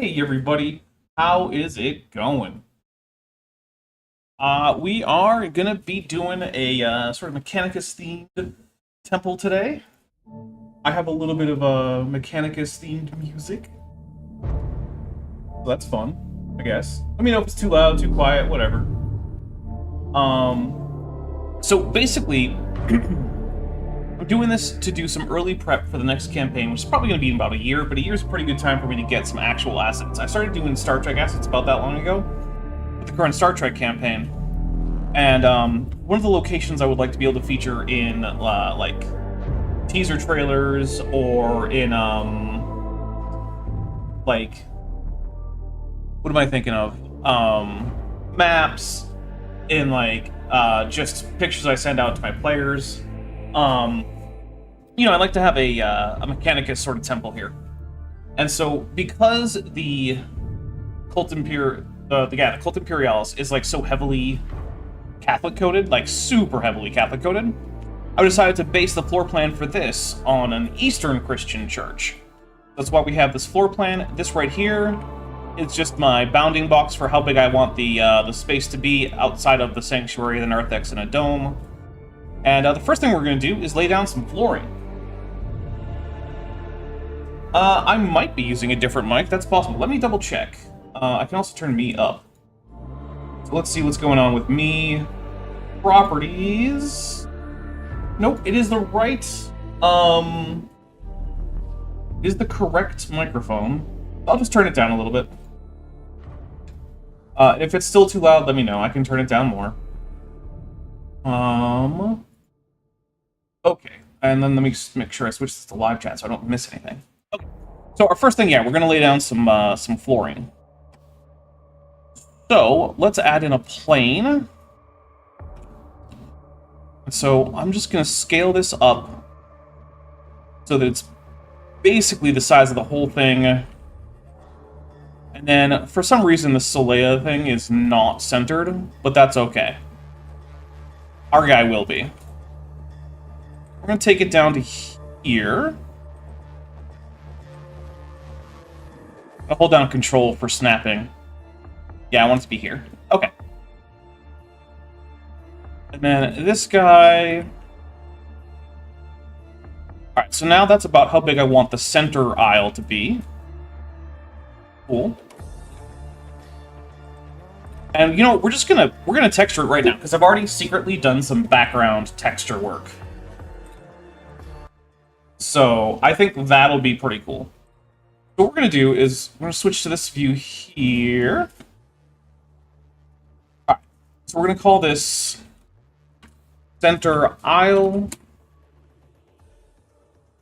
Hey everybody, how is it going? We are gonna be doing a sort of Mechanicus themed temple today. I have a little bit of a Mechanicus themed music, so that's fun, I guess. Let me know if it's too loud, too quiet, whatever. So basically, I'm doing this to do some early prep for the next campaign, which is probably gonna be in about a year, but a year is a pretty good time for me to get some actual assets. I started doing Star Trek assets about that long ago, with the current Star Trek campaign. And one of the locations I would like to be able to feature in like teaser trailers or in like what am I thinking of? Maps, in like just pictures I send out to my players. I like to have a Mechanicus sort of temple here. And so because the Cult the Cult Imperialis is like so heavily Catholic coded, like super heavily Catholic coded, I decided to base the floor plan for this on an Eastern Christian church. That's why we have this floor plan. This right here is just my bounding box for how big I want the space to be outside of the sanctuary, the narthex, and a dome. And the first thing we're going to do is lay down some flooring. I might be using a different mic. That's possible. Let me double check. I can also turn me up. So let's see what's going on with me. Properties. Nope, it is the right, is the correct microphone. I'll just turn it down a little bit. If it's still too loud, let me know. I can turn it down more. Okay. And then let me just make sure I switch this to live chat so I don't miss anything. Okay. So our first thing, yeah, we're gonna lay down some flooring. So let's add in a plane. So I'm just going to scale this up so that it's basically the size of the whole thing. And then, for some reason, the Solea thing is not centered, but that's okay. Our guy will be. We're going to take it down to here. I'll hold down Control for snapping. Yeah, I want it to be here. Okay. And then this guy... Alright, so now that's about how big I want the center aisle to be. Cool. And, you know, we're gonna texture it right now, because I've already secretly done some background texture work. So, I think that'll be pretty cool. So what we're gonna do is, we're gonna switch to this view here. Alright, so we're gonna call this center aisle.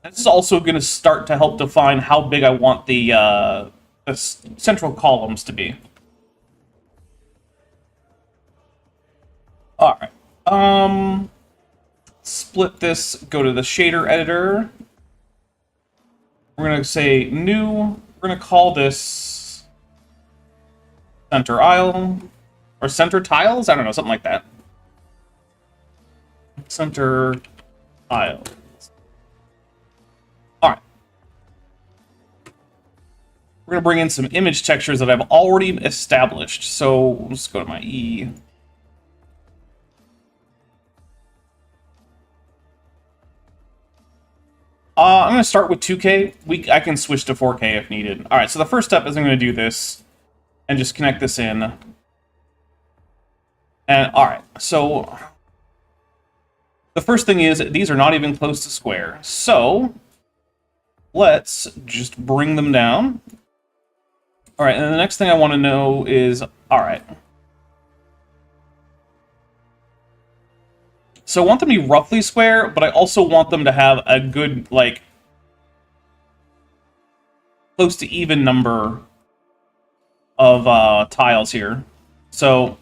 This is also going to start to help define how big I want the central columns to be. Alright. Split this, go to the shader editor. We're going to say new. We're going to call this center aisle. Or center tiles? I don't know, something like that. Center aisle. Alright. We're going to bring in some image textures that I've already established. So, let's go to my E. I'm going to start with 2K. I can switch to 4K if needed. Alright, so the first step is I'm going to do this and just connect this in. And, alright, so the first thing is, these are not even close to square. So, let's just bring them down. Alright, and the next thing I want to know is, alright. So I want them to be roughly square, but I also want them to have a good, like, close to even number of tiles here. So,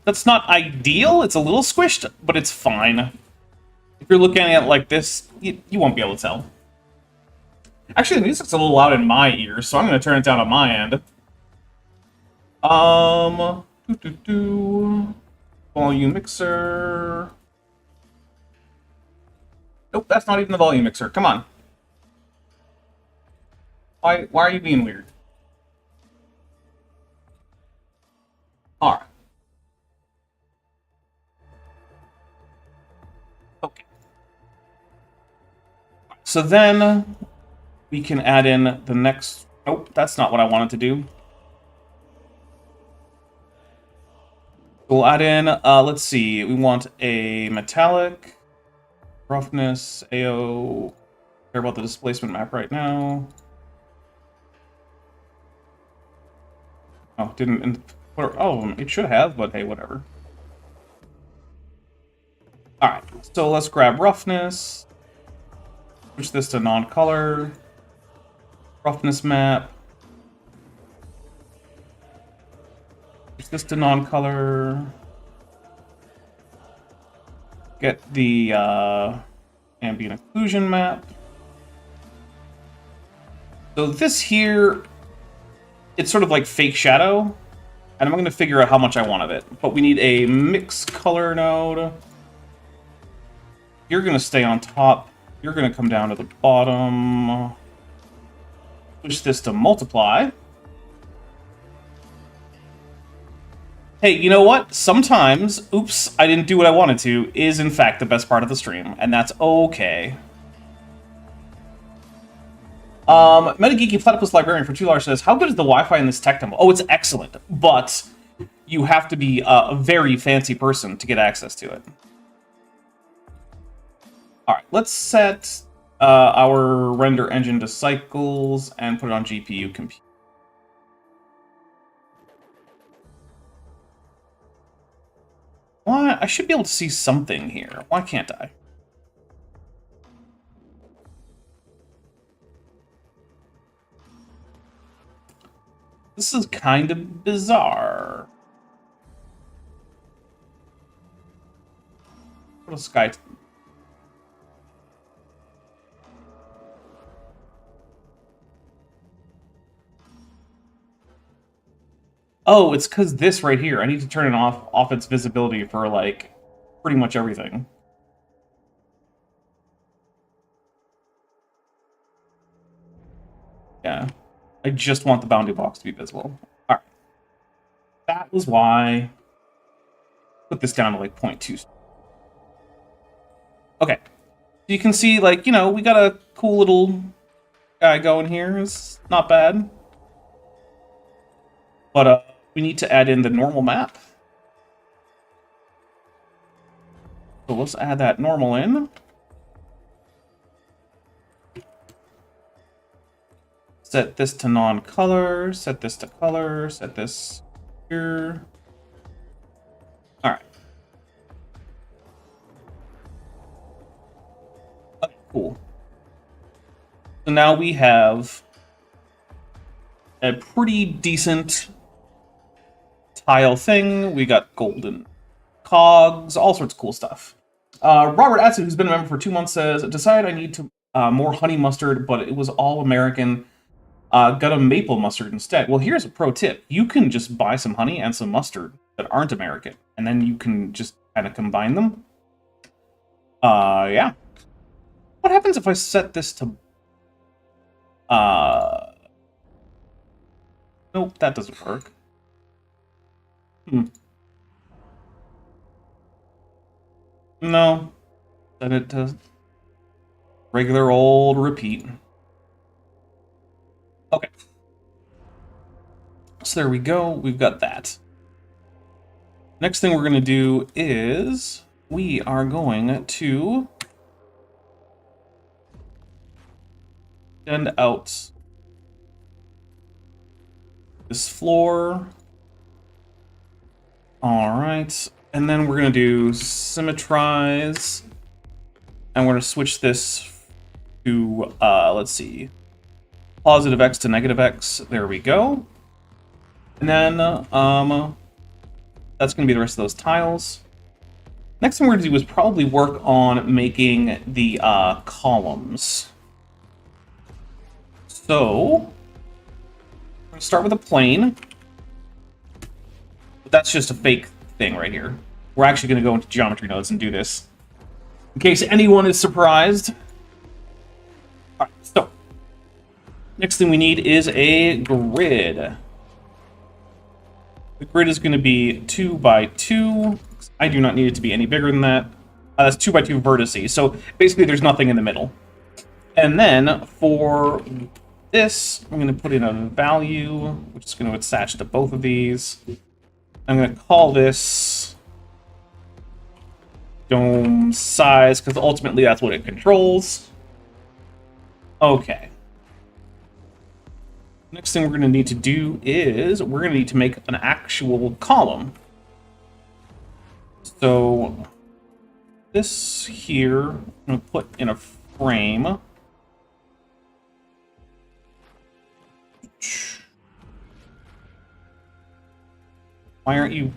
that's not ideal. It's a little squished, but it's fine. If you're looking at it like this, you won't be able to tell. Actually, the music's a little loud in my ears, so I'm going to turn it down on my end. Volume mixer. Nope, that's not even the volume mixer. Come on. Why are you being weird? So then we can add in the next... Oh, that's not what I wanted to do. We'll add in, let's see, we want a metallic, roughness, AO, care about the displacement map right now. Oh, didn't, oh, it should have, but hey, whatever. Alright, so let's grab roughness, switch this to non-color, roughness map, switch this to non-color, get the ambient occlusion map. So this here, it's sort of like fake shadow, and I'm going to figure out how much I want of it. But we need a mix color node. You're going to stay on top. You're going to come down to the bottom. Switch this to multiply. Hey, you know what? Sometimes, oops, I didn't do what I wanted to, is in fact the best part of the stream, and that's okay. Metageeky Platypus Librarian for $2 says, how good is the Wi-Fi in this tech temple? Oh, it's excellent, but you have to be a very fancy person to get access to it. Alright, let's set our render engine to cycles and put it on GPU compute. Why? I should be able to see something here. Why can't I? This is kind of bizarre. What a sky... Oh, it's because this right here. I need to turn it off its visibility for, like, pretty much everything. Yeah. I just want the boundary box to be visible. Alright. That was why. Put this down to, like, 0.2. Okay. You can see, like, you know, we got a cool little guy going here. It's not bad. But, we need to add in the normal map. So let's add that normal in. Set this to non-color, set this to color, set this here. Alright. Okay, cool. So now we have a pretty decent tile thing. We got golden cogs, all sorts of cool stuff. Robert Atsu, who's been a member for 2 months, says, decided I need to more honey mustard, but it was all American. Got a maple mustard instead. Well, here's a pro tip. You can just buy some honey and some mustard that aren't American, and then you can just kind of combine them. Yeah. What happens if I set this to... Nope, that doesn't work. No. Set it to regular old repeat. Okay. So there we go. We've got that. Next thing we're going to do is we are going to send out this floor. All right. And then we're going to do symmetrize. And we're going to switch this to, let's see, positive X to negative X. There we go. And then, that's going to be the rest of those tiles. Next thing we're going to do is probably work on making the columns. So, we're going to start with a plane. But that's just a fake thing right here. We're actually going to go into geometry nodes and do this, in case anyone is surprised. All right, so next thing we need is a grid. The grid is going to be 2 by 2. I do not need it to be any bigger than that. That's 2 by 2 vertices. So basically, there's nothing in the middle. And then for this, I'm going to put in a value, which is going to attach to both of these. I'm going to call this dome size, because ultimately that's what it controls. Okay. Next thing we're going to need to do is we're going to need to make an actual column. So this here, I'm going to put in a frame. Why aren't you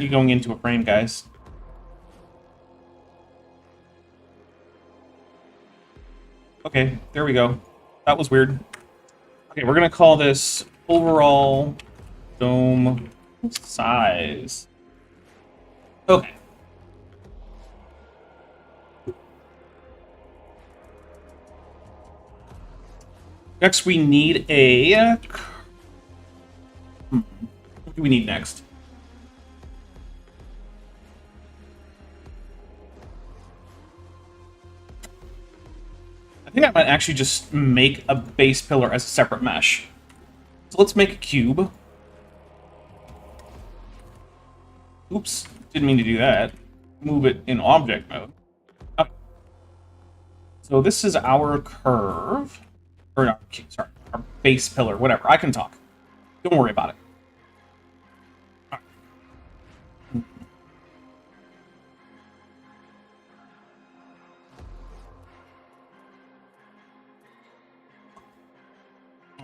going into a frame, guys? Okay, there we go. That was weird. Okay, we're gonna call this overall dome size. Okay. Next, we need a... What do we need next? I think I might actually just make a base pillar as a separate mesh. So let's make a cube. Oops, didn't mean to do that. Move it in object mode. Okay. So this is our curve. Or no, sorry, our base pillar, whatever. I can talk. Don't worry about it.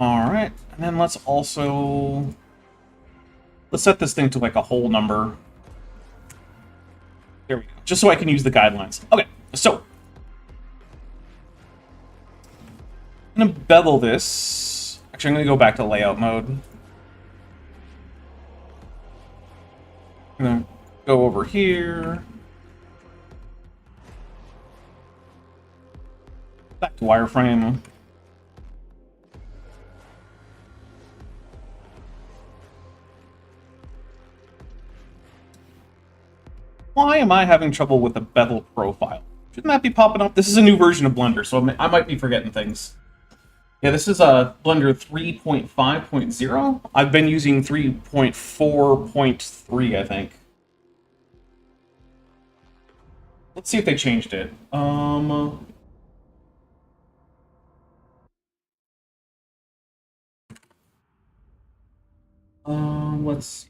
Alright, and then let's set this thing to like a whole number. There we go. Just so I can use the guidelines. Okay, so I'm gonna bevel this. Actually, I'm gonna go back to layout mode. I'm gonna go over here. Back to wireframe. Why am I having trouble with the bevel profile? Shouldn't that be popping up? This is a new version of Blender, so I might be forgetting things. Yeah, this is a Blender 3.5.0. I've been using 3.4.3, I think. Let's see if they changed it. Let's see.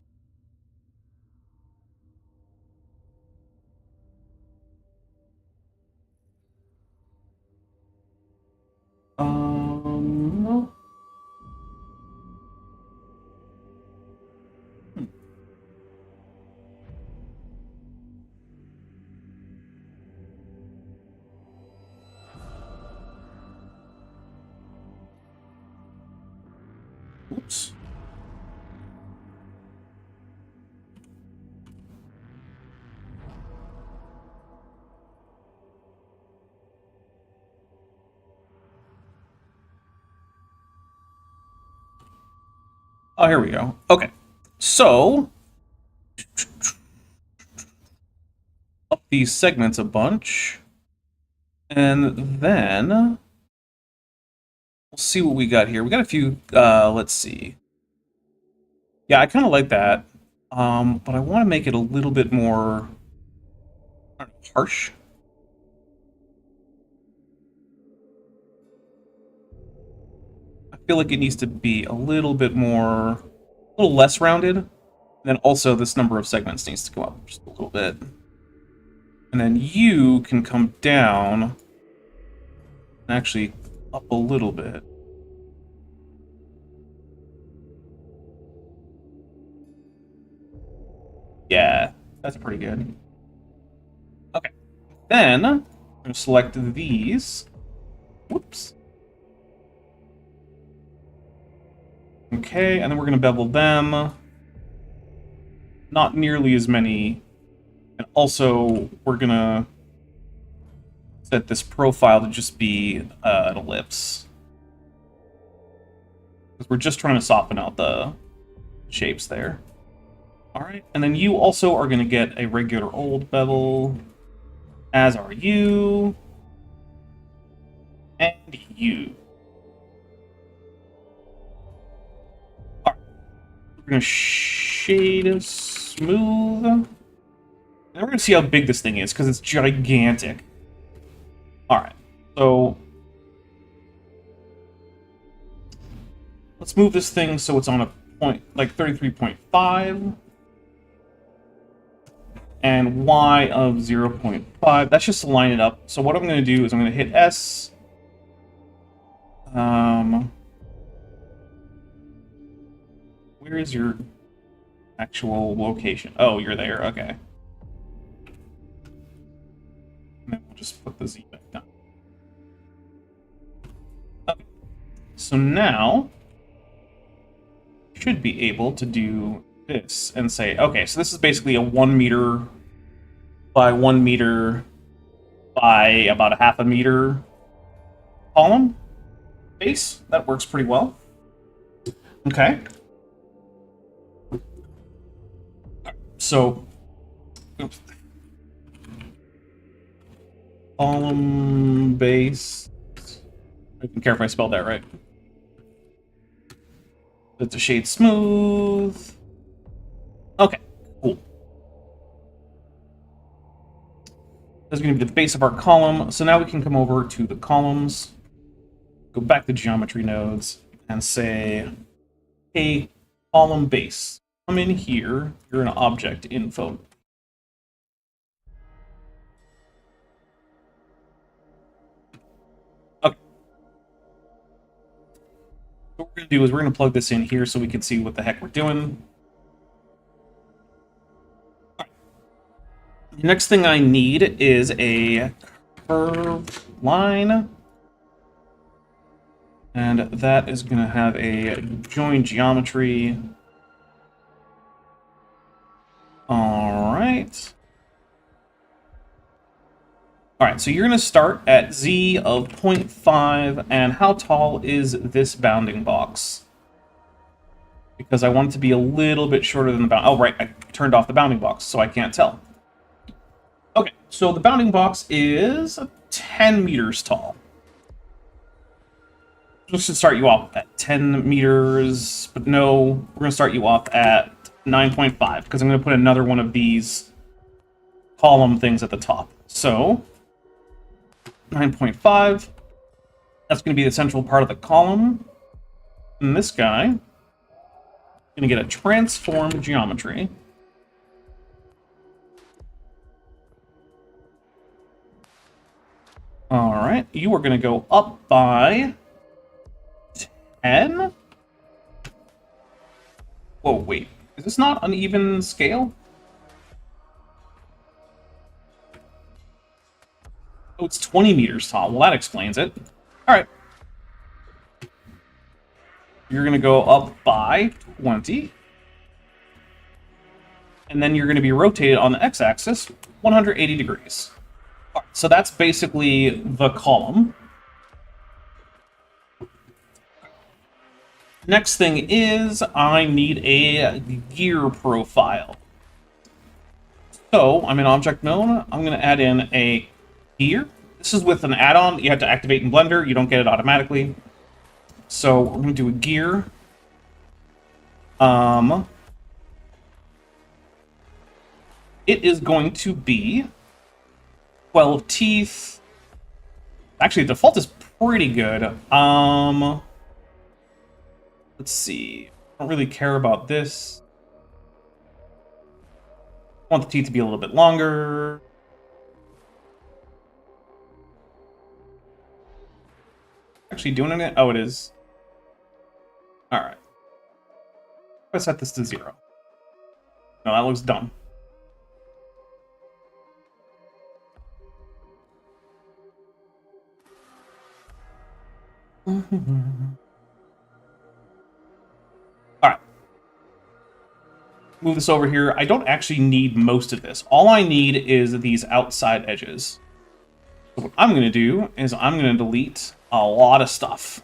No. Oops. Oh, here we go. Okay. So, up these segments a bunch. And then we'll see what we got here. We got a few, let's see. Yeah, I kind of like that. But I want to make it a little bit more, I don't know, harsh. I feel like it needs to be a little bit more, a little less rounded. And then also this number of segments needs to go up just a little bit. And then you can come down and actually up a little bit. Yeah, that's pretty good. Okay. Then I'm going to select these. Whoops. Okay, and then we're going to bevel them. Not nearly as many. And also, we're going to set this profile to just be an ellipse. Because we're just trying to soften out the shapes there. Alright, and then you also are going to get a regular old bevel, as are you, and use. All right. We're going to shade smooth. And we're going to see how big this thing is, because it's gigantic. All right. So let's move this thing so it's on a point, like 33.5. And y of 0.5. That's just to line it up. So what I'm going to do is I'm going to hit S. Where is your actual location? Oh, you're there. Okay. And then we'll just put the Z back down. Okay. So now should be able to do this and say, okay, so this is basically a 1 meter by 1 meter by about a half a meter column base. That works pretty well. Okay. So, oops. Column base. I don't care if I spelled that right. It's a shade smooth. Okay, cool. That's going to be the base of our column. So now we can come over to the columns, go back to geometry nodes, and say, hey, column base, come in here. You're an object info. Okay. What we're going to do is we're going to plug this in here so we can see what the heck we're doing. The next thing I need is a curved line. And that is going to have a join geometry. Alright. Alright, so you're going to start at Z of 0.5, and how tall is this bounding box? Because I want it to be a little bit shorter than the bound. Oh, right, I turned off the bounding box, so I can't tell. Okay, so the bounding box is 10 meters tall. Just to start you off at 10 meters, but no, we're going to start you off at 9.5, because I'm going to put another one of these column things at the top. So, 9.5, that's going to be the central part of the column. And this guy is going to get a transformed geometry. Alright, you are going to go up by 10? Whoa, wait. Is this not an even scale? Oh, it's 20 meters tall. Well, that explains it. Alright. You're going to go up by 20. And then you're going to be rotated on the x-axis 180 degrees. Alright, so that's basically the column. Next thing is, I need a gear profile. So, I'm in object mode. I'm going to add in a gear. This is with an add-on that you have to activate in Blender. You don't get it automatically. So, we're going to do a gear. It is going to be 12 teeth. Actually, the default is pretty good. Let's see. I don't really care about this. I want the teeth to be a little bit longer. Actually doing it? Oh, it is. Alright. Let's set this to 0. No, that looks dumb. Alright. Move this over here. I don't actually need most of this. All I need is these outside edges. So what I'm going to do is I'm going to delete a lot of stuff.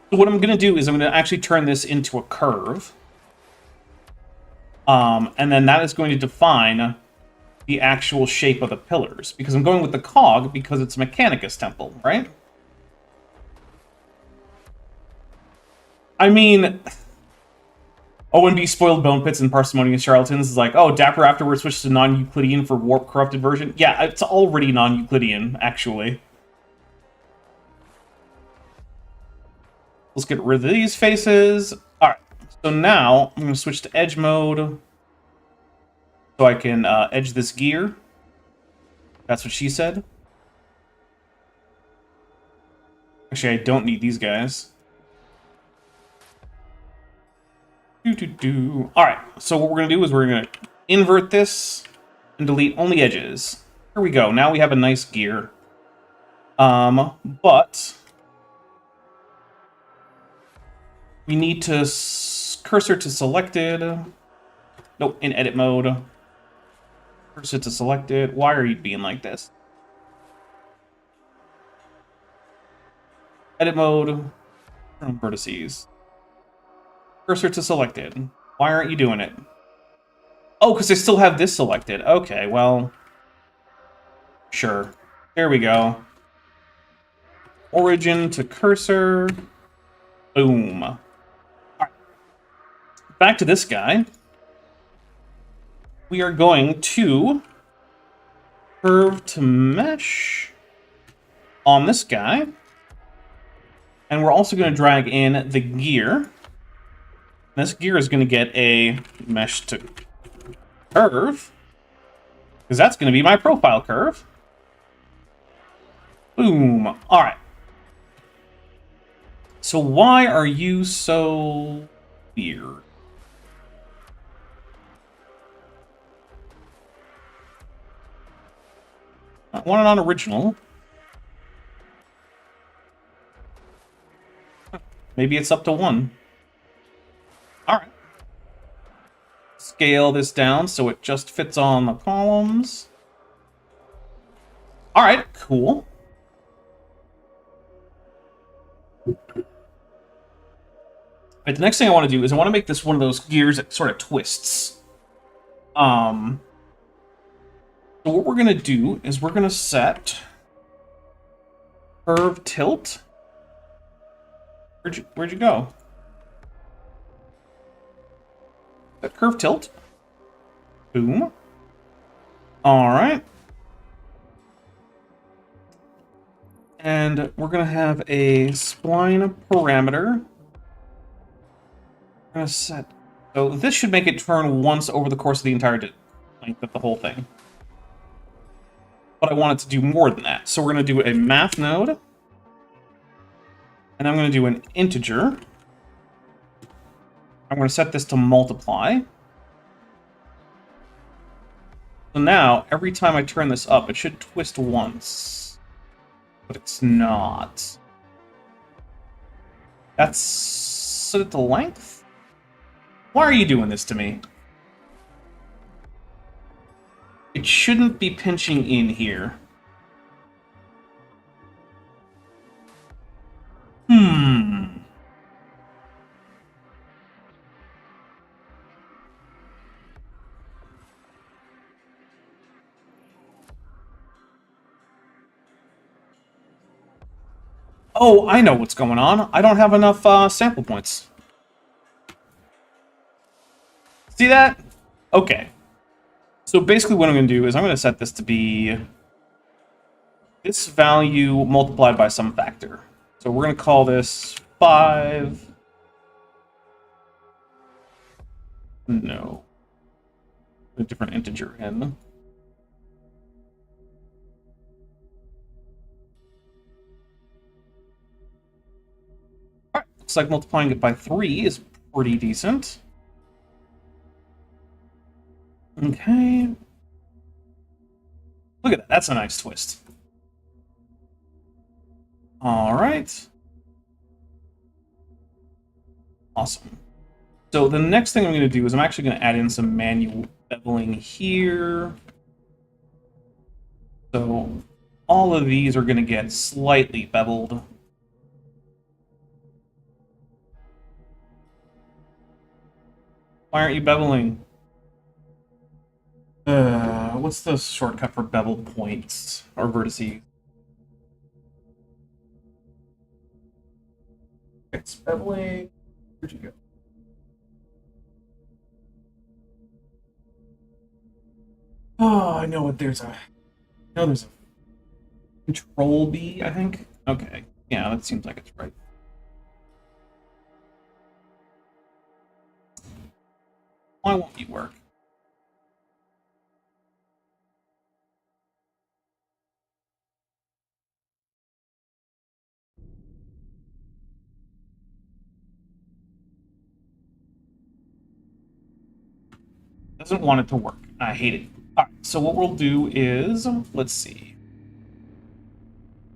So what I'm going to do is I'm going to actually turn this into a curve. And then that is going to define the actual shape of the pillars. Because I'm going with the cog because it's Mechanicus Temple, right? I mean... ONB spoiled bone pits and parsimonious charlatans is like, oh, Dapper afterwards switched to non-Euclidean for warp corrupted version. Yeah, it's already non-Euclidean, actually. Let's get rid of these faces. Alright, so now I'm going to switch to edge mode. So I can edge this gear. That's what she said. Actually, I don't need these guys. Alright, so what we're going to do is we're going to invert this and delete only edges. Here we go. Now we have a nice gear. But we need to cursor to selected. Nope, in edit mode. Cursor to selected. Why are you being like this? Edit mode. From vertices. Cursor to selected. Why aren't you doing it? Oh, because I still have this selected. Okay, well... Sure. There we go. Origin to cursor. Boom. All right. Back to this guy. We are going to curve to mesh on this guy. And we're also going to drag in the gear. This gear is going to get a mesh to curve. Because that's going to be my profile curve. Boom. All right. So why are you so weird? I want it on original. Maybe it's up to 1. All right. Scale this down so it just fits on the columns. All right, cool. Right, the next thing I want to do is I want to make this one of those gears that sort of twists. So what we're going to do is we're going to set curve tilt. Where'd you go? That curve tilt. Boom. All right. And we're going to have a spline parameter. I'm going to set... So this should make it turn once over the course of the entire length of the whole thing. But I want it to do more than that. So we're going to do a math node. And I'm going to do an integer. I'm going to set this to multiply. So now, every time I turn this up, it should twist once. But it's not. That's set it to length? Why are you doing this to me? It shouldn't be pinching in here. Oh, I know what's going on. I don't have enough sample points. See that? Okay. So basically what I'm going to do is I'm going to set this to be this value multiplied by some factor. So we're going to call this 5. No. A different integer n. Alright, looks like multiplying it by 3 is pretty decent. Okay. Look at that. That's a nice twist. All right. Awesome. So the next thing I'm going to do is I'm actually going to add in some manual beveling here. So all of these are going to get slightly beveled. Why aren't you beveling? What's the shortcut for bevel points or vertices? It's beveling. Where'd you go? Oh, I know what there's a. No, there's a control B, I think. Okay, yeah, that seems like it's right. Why won't you work? Doesn't want it to work. I hate it. Alright, so what we'll do is, let's see.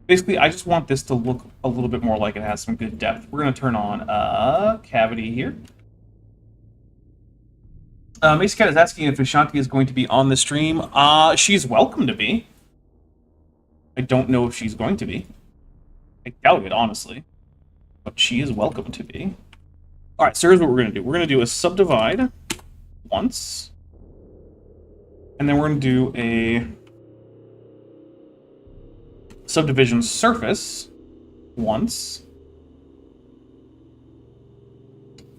Basically, I just want this to look a little bit more like it has some good depth. We're going to turn on a cavity here. Mace Cat is asking if Ashanti is going to be on the stream. She's welcome to be. I don't know if she's going to be. I doubt it, honestly. But she is welcome to be. Alright, so here's what we're going to do. We're going to do a subdivide once. And then we're going to do a subdivision surface once.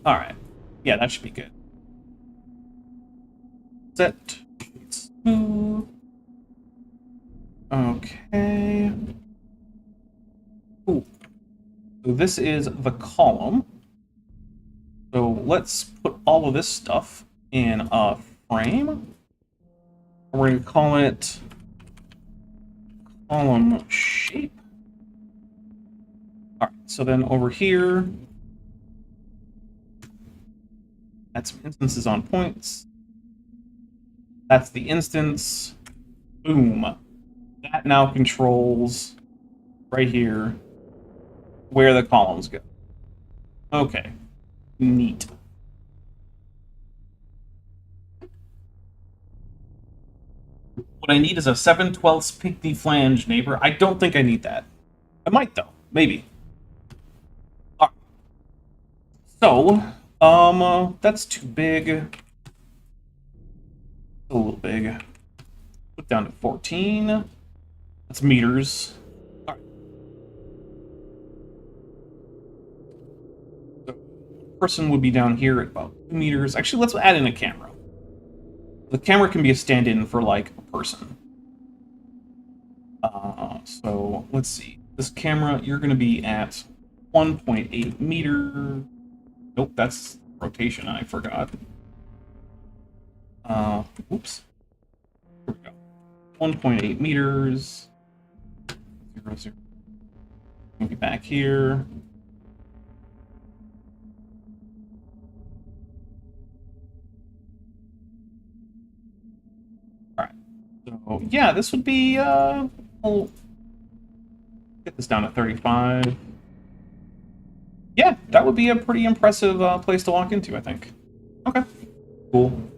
Alright. Yeah, that should be good. Set. Smooth. Okay. Cool. So this is the column. So let's put all of this stuff in a frame. We're going to call it column shape. All right, so then over here, add some instances on points. That's the instance. Boom. That now controls right here where the columns go. Okay. Neat. What I need is a 7/12 Pinckney flange neighbor. I don't think I need that. I might, though. Maybe. All right. So, that's too big. A little big. Put down to 14. That's meters. All right. So, person would be down here at about 2 meters. Actually, let's add in a camera. The camera can be a stand-in for, like, a person. So, let's see. This camera, you're going to be at 1.8 meters. Nope, that's rotation, I forgot. Oops. Here we go. 1.8 meters. 0, 0. Maybe back here. Alright. So, yeah, this would be, we'll get this down to 35. Yeah, that would be a pretty impressive place to walk into, I think. Okay. Cool.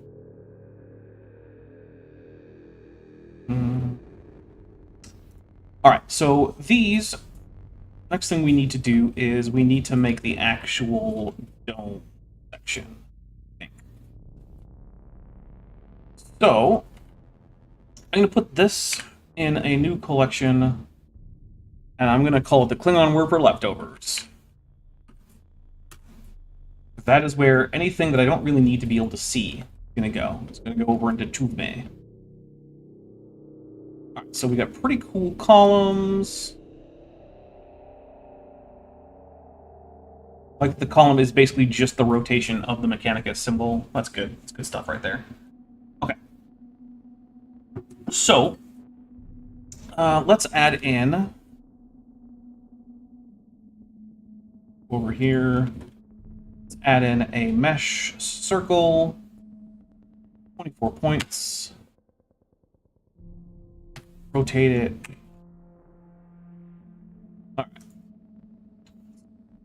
All right, so these, next thing we need to do is we need to make the actual dome section. So, I'm going to put this in a new collection, and I'm going to call it the Klingon word for leftovers. That is where anything that I don't really need to be able to see is going to go. It's going to go over into Tuve. Alright, so we got pretty cool columns. Like the column is basically just the rotation of the Mechanicus symbol. That's good. That's good stuff right there. Okay. So, let's add in over here. Let's add in a mesh circle. 24 points. Rotate it. All right.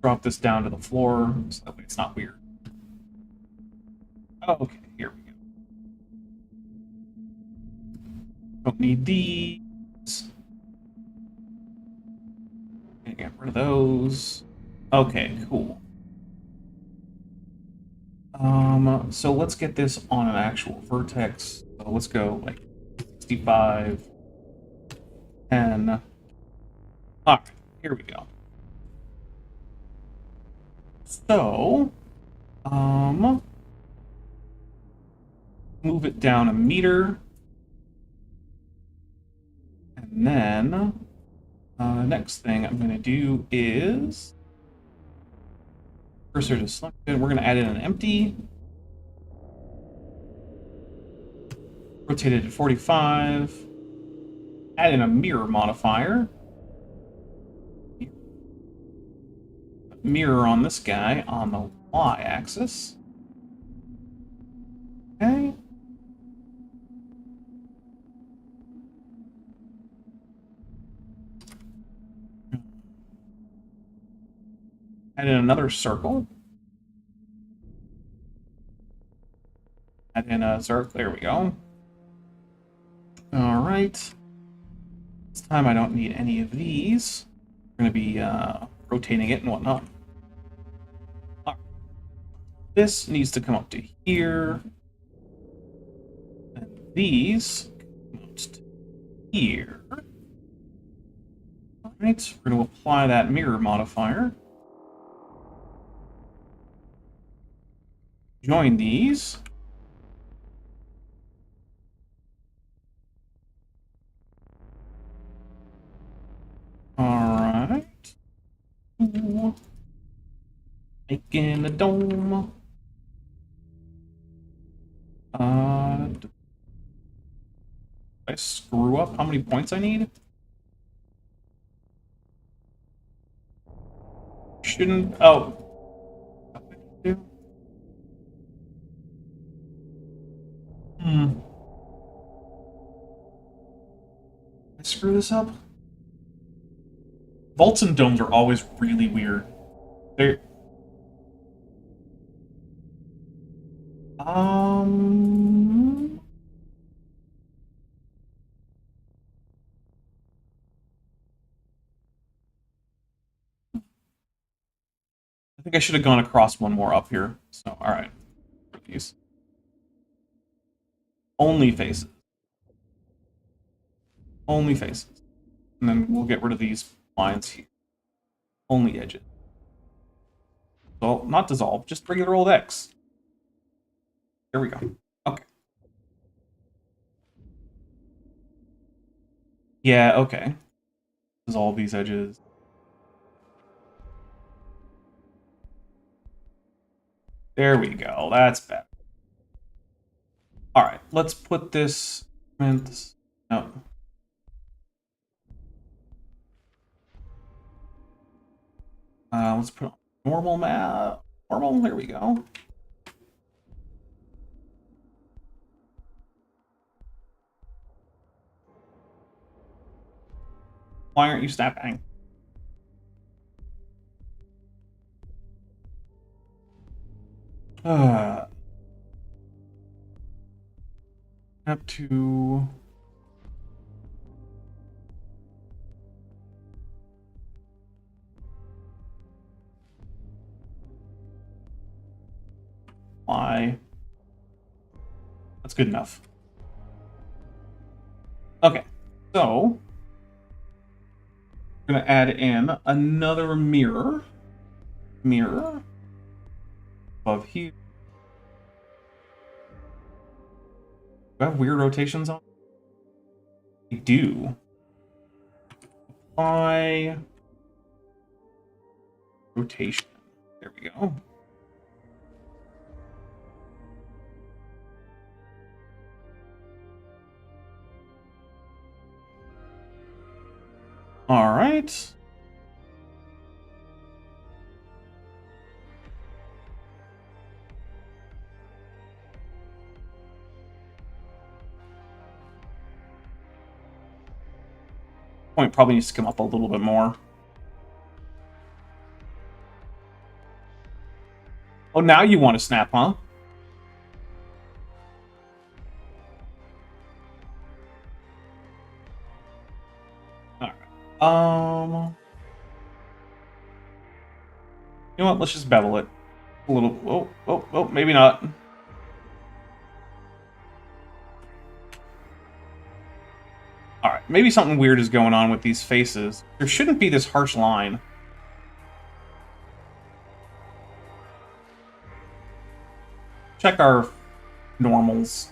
Drop this down to the floor so that way it's not weird. Oh, okay, here we go. Don't need these. Gonna get rid of those. Okay, cool. So let's get this on an actual vertex. So let's go like 65, 10. All right, here we go. So, move it down a meter. And then, next thing I'm going to do is cursor to selected. We're going to add in an empty. Rotate it to 45. Add in a mirror modifier. Mirror on this guy on the y-axis. Okay. Add in another circle. Add in a circle. There we go. All right. This time I don't need any of these. I'm going to be rotating it and whatnot. Right. This needs to come up to here. And these come up to here. All right. We're going to apply that mirror modifier. Join these. Alright. Making a dome. Did I screw up how many points I need? Shouldn't. Oh. Hmm. Did I screw this up? Vaults and domes are always really weird. They're... I think I should have gone across one more up here. So, alright. These. Only faces. Only faces. And then we'll get rid of these lines here. Only edges. So, not dissolve, just regular old X. There we go. Okay. Yeah, okay. Dissolve these edges. There we go. That's better. All right, let's put this. No. Let's put on normal map. Normal. There we go. Why aren't you snapping? Up to. Why? That's good enough. Okay, so I'm gonna add in another mirror. Mirror above here. Do I have weird rotations on? I do. Apply rotation. There we go. All right. Point probably needs to come up a little bit more. Oh, now you want to snap, huh? All right. You know what? Let's just bevel it. A little. Oh, maybe not. All right, maybe something weird is going on with these faces. There shouldn't be this harsh line. Check our normals.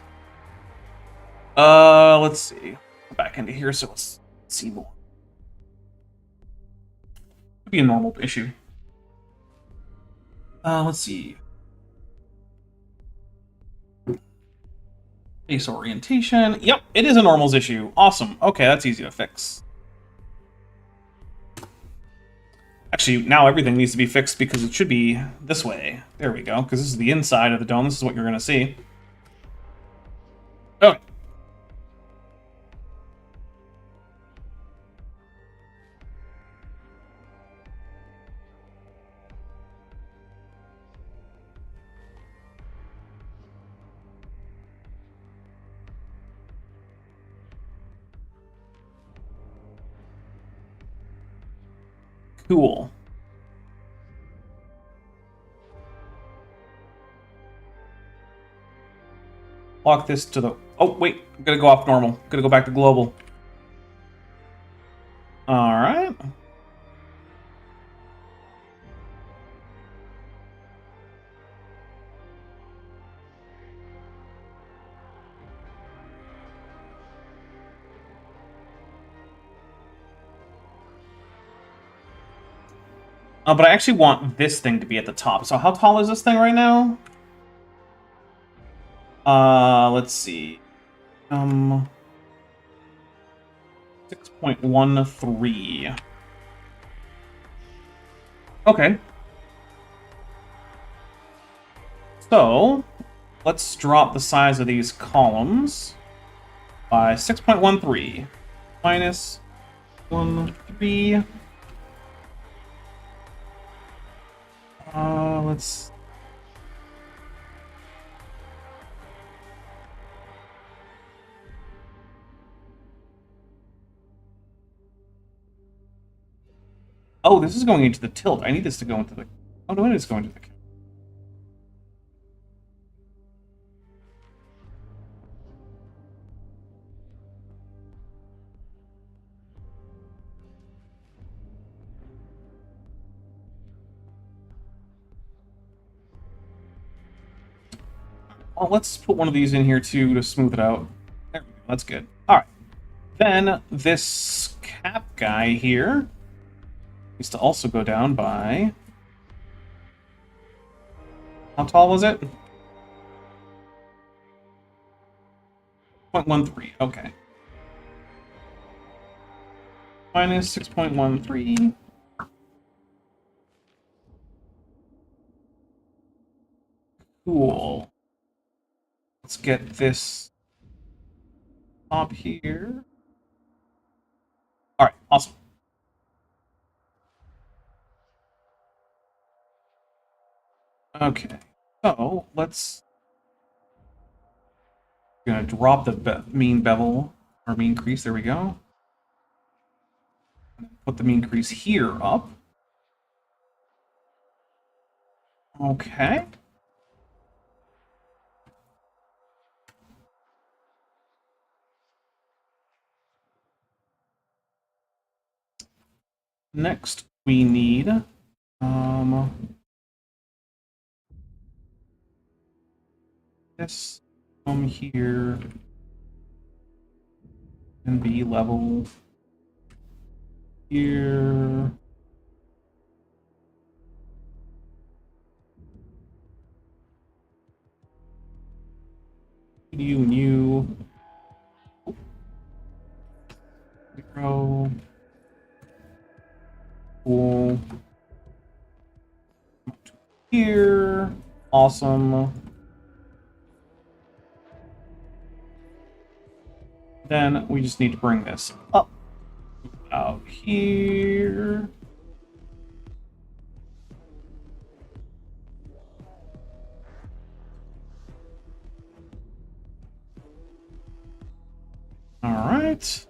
Let's see. Go back into here so let's see more. Could be a normal issue. Let's see. Face orientation. Yep, it is a normals issue. Awesome. Okay, that's easy to fix. Actually, now everything needs to be fixed because it should be this way. There we go, because this is the inside of the dome. This is what you're going to see. Okay. Cool. Lock this to the... Oh, wait. I'm going to go off normal. Going to go back to global. All right. But I actually want this thing to be at the top. So how tall is this thing right now? Let's see. 6.13. Okay. So, let's drop the size of these columns by 6.13. Minus 13. Let's... Oh, this is going into the tilt. I need this to go into the... Oh, no, it is going to the... Well, let's put one of these in here, too, to smooth it out. There we go. That's good. All right. Then, this cap guy here needs to also go down by... How tall was it? 0.13. Okay. Minus 6.13. Cool. Let's get this up here. All right, awesome. Okay, so let's... Gonna drop the mean bevel, or mean crease, there we go. Put the mean crease here up. Okay. Next, we need this from here and be level here. You and you. 0. Cool. Here. Awesome. Then we just need to bring this up out here. All right.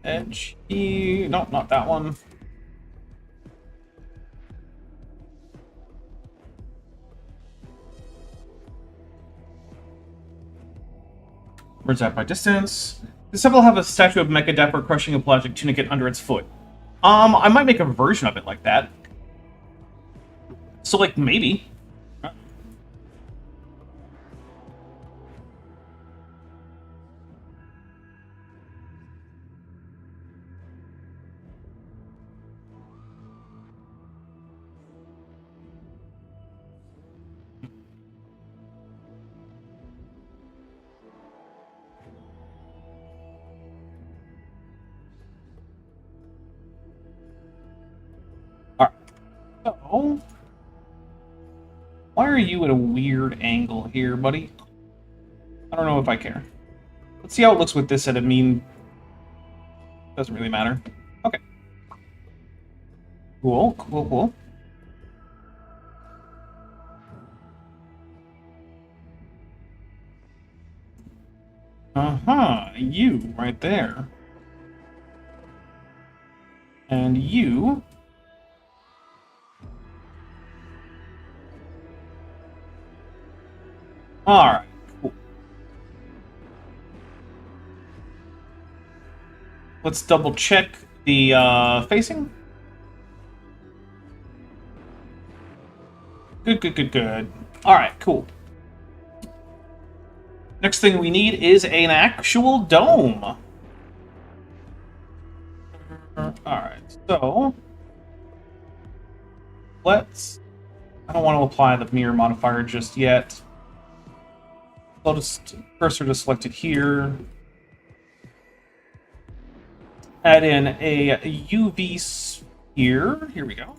edge E. Nope, not that one. Where's that by distance? Does Temple have a statue of Mecha Dapper crushing a plastic tunicate under its foot? I might make a version of it like that. So, like, maybe. Alright. So, why are you at a weird angle here, buddy? I don't know if I care. Let's see how it looks with this at a mean. Doesn't really matter. Okay. Cool, cool, cool. Uh-huh, you right there. And you. Alright, cool. Let's double check the facing. Good, good, good, good. Alright, cool. Next thing we need is an actual dome. Alright, so let's... I don't want to apply the mirror modifier just yet. I'll just cursor to select it here. Add in a UV sphere. Here we go.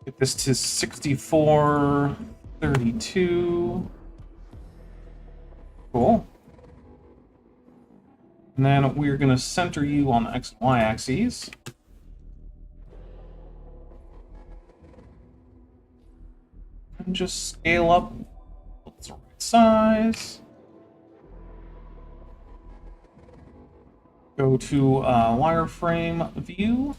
Get this to 6432. Cool. And then we're going to center you on the X and Y axes. And just scale up the right size. Go to wireframe view.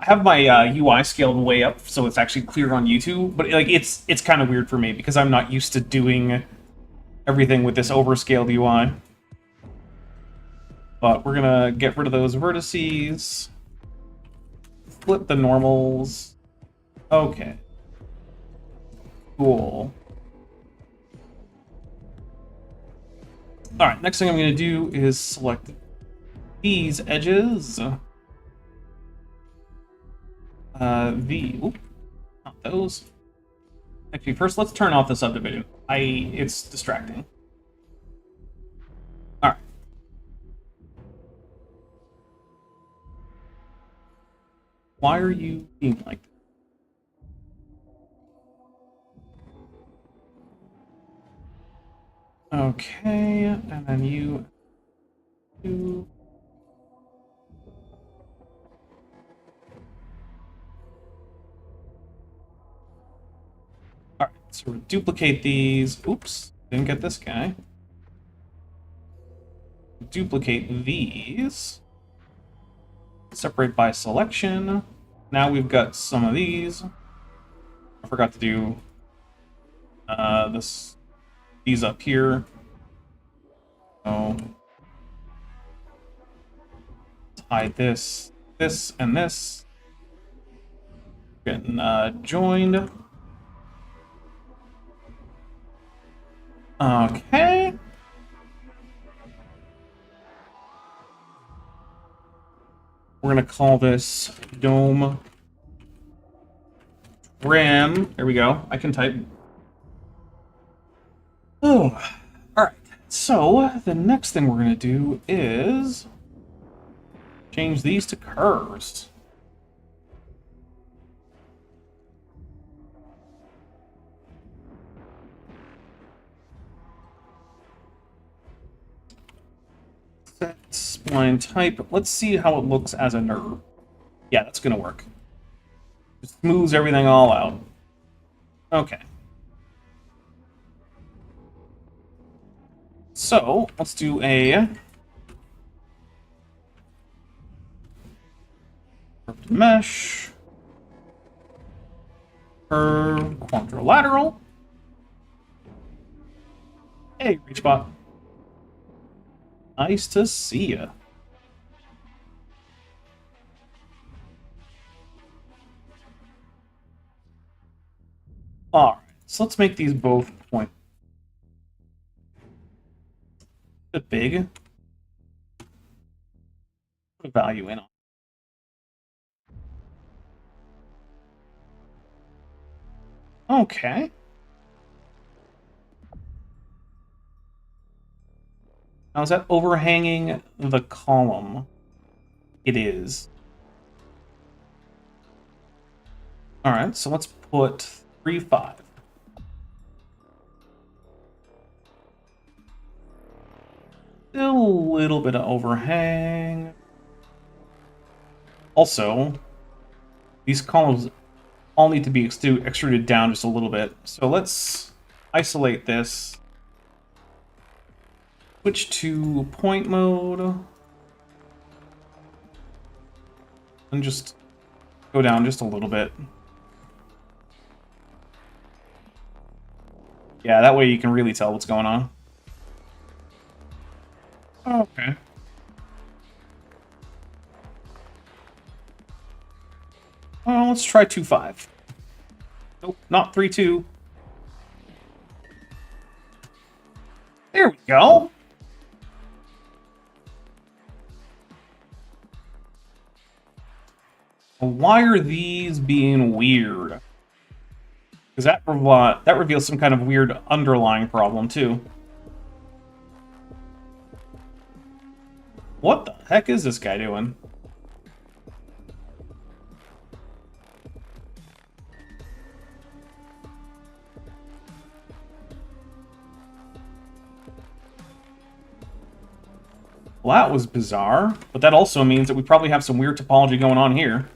I have my UI scaled way up, so it's actually clear on YouTube. But like, it's kind of weird for me because I'm not used to doing everything with this overscaled UI. But we're gonna get rid of those vertices. Flip the normals. Okay. Cool. Alright, next thing I'm gonna do is select these edges. Oop, not those. Actually, first let's turn off the subdivision. It's distracting. Alright. Why are you being like that? Okay, and then you... Alright, so we'll duplicate these. Oops, didn't get this guy. Duplicate these. Separate by selection. Now we've got some of these. I forgot to do these up here. So hide this, and this. Getting joined. Okay. We're gonna call this dome trim. There we go. I can type. Oh, all right. So the next thing we're gonna do is change these to curves. Set spline type. Let's see how it looks as a nerve. Yeah, that's gonna work. It smooths everything all out. Okay. So let's do a mesh. Curve, quadrilateral. Hey, Reachbot. Nice to see ya. Alright, so let's make these both point. A bit big. Put a value in on. Okay. Now is that overhanging the column? It is. Alright, so let's put 3, 5. Still a little bit of overhang. Also, these columns all need to be extruded down just a little bit. So let's isolate this. Switch to point mode. And just go down just a little bit. Yeah, that way you can really tell what's going on. Okay. Well, let's try 2, 5. Nope, not 3, 2. There we go. Why are these being weird? Because that reveals some kind of weird underlying problem, too. What the heck is this guy doing? Well, that was bizarre, but that also means that we probably have some weird topology going on here.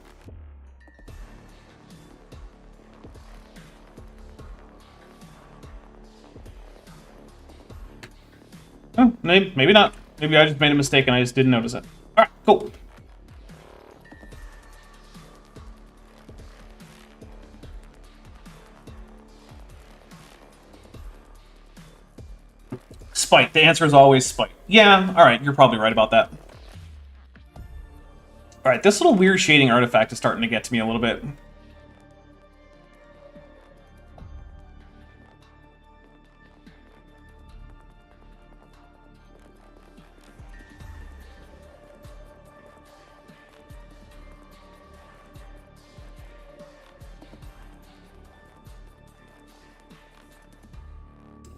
Oh, maybe not. Maybe I just made a mistake and I just didn't notice it. Alright, cool. Spite. The answer is always spite. Yeah, alright, you're probably right about that. Alright, this little weird shading artifact is starting to get to me a little bit.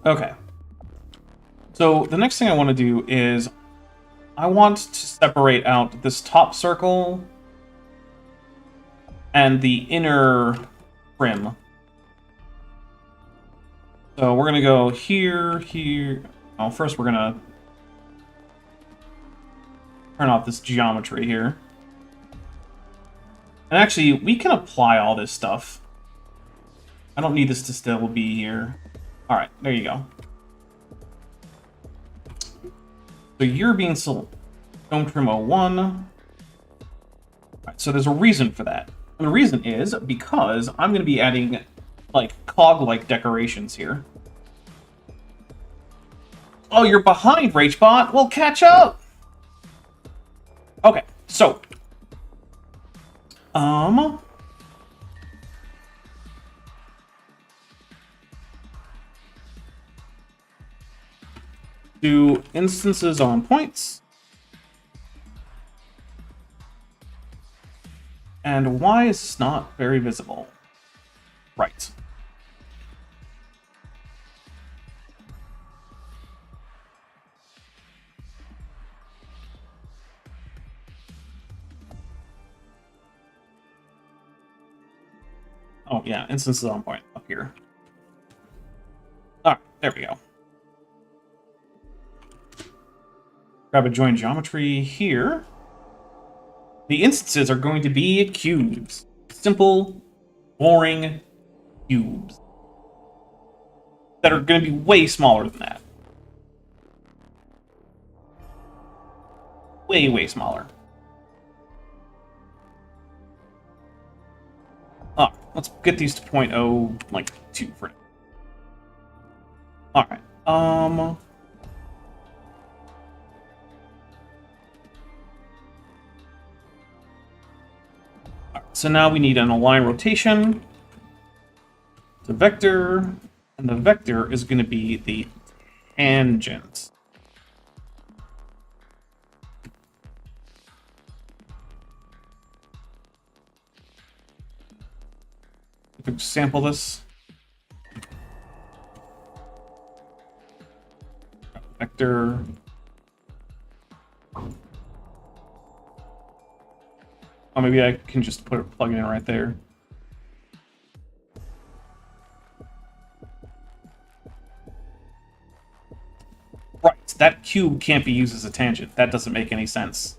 Okay. So the next thing I want to do is I want to separate out this top circle and the inner rim. So we're going to go here, here. Oh, first we're going to turn off this geometry here. And actually, we can apply all this stuff. I don't need this to still be here. Alright, there you go. So you're being stone trim 01. Alright, so there's a reason for that. And the reason is because I'm going to be adding, like, cog-like decorations here. Oh, you're behind, Rachbot? Well, catch up! Okay, so... do instances on points. And why is this not very visible? Right. Oh, yeah, instances on point up here. Alright, there we go. Grab a join geometry here. The instances are going to be cubes. Simple, boring cubes. That are going to be way smaller than that. Way, way smaller. Let's get these to 0.0, like 2 for now. All right. So now we need an align rotation. The vector, and the vector is going to be the tangent. Sample this. Vector. Oh, maybe I can just plug it in right there. Right, that cube can't be used as a tangent. That doesn't make any sense.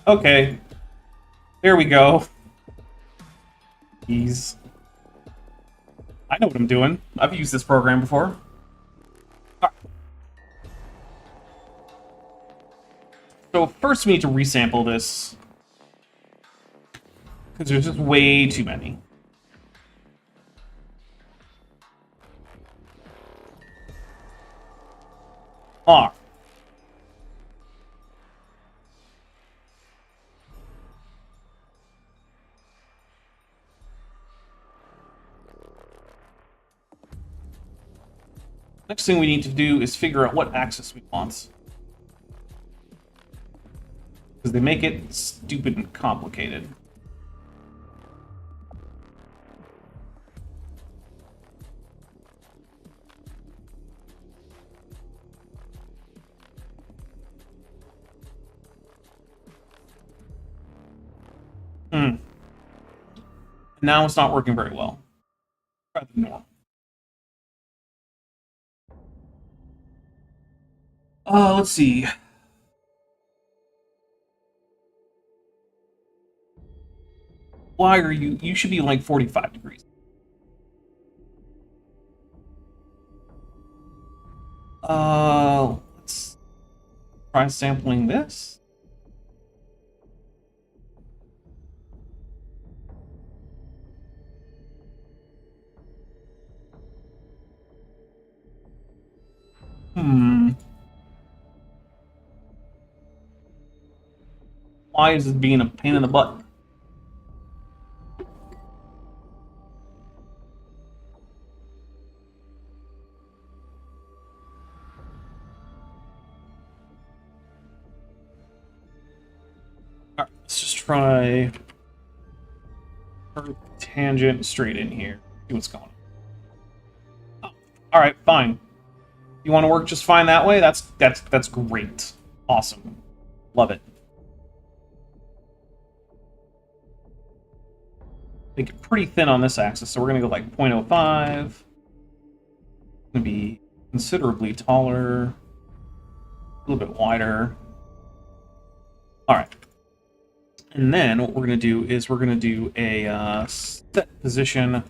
Okay. There we go. Jeez. I know what I'm doing. I've used this program before. So first we need to resample this. Because there's just way too many. Ah. Next thing we need to do is figure out what axis we want. Because they make it stupid and complicated. Now it's not working very well. Try the normal. Let's see. Why are you... You should be like 45 degrees. Let's try sampling this. Why is it being a pain in the butt? Alright, let's just try tangent straight in here. See what's going on. Oh, alright, fine. You want to work just fine that way? That's great. Awesome. Love it. Make it pretty thin on this axis, so we're going to go like 0.05. It's going to be considerably taller. A little bit wider. Alright. And then what we're going to do is we're going to do a set position.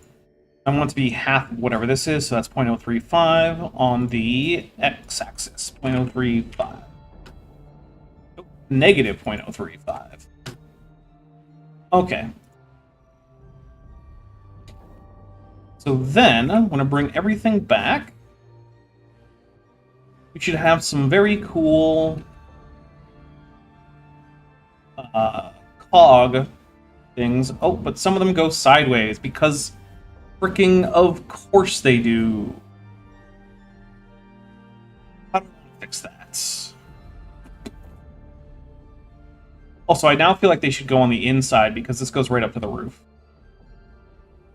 I want it to be half whatever this is, so that's 0.035 on the x-axis. 0.035. Oh, negative 0.035. Okay. So then, I'm going to bring everything back. We should have some very cool cog things. Oh, but some of them go sideways because freaking of course they do. How do I fix that? Also, I now feel like they should go on the inside because this goes right up to the roof.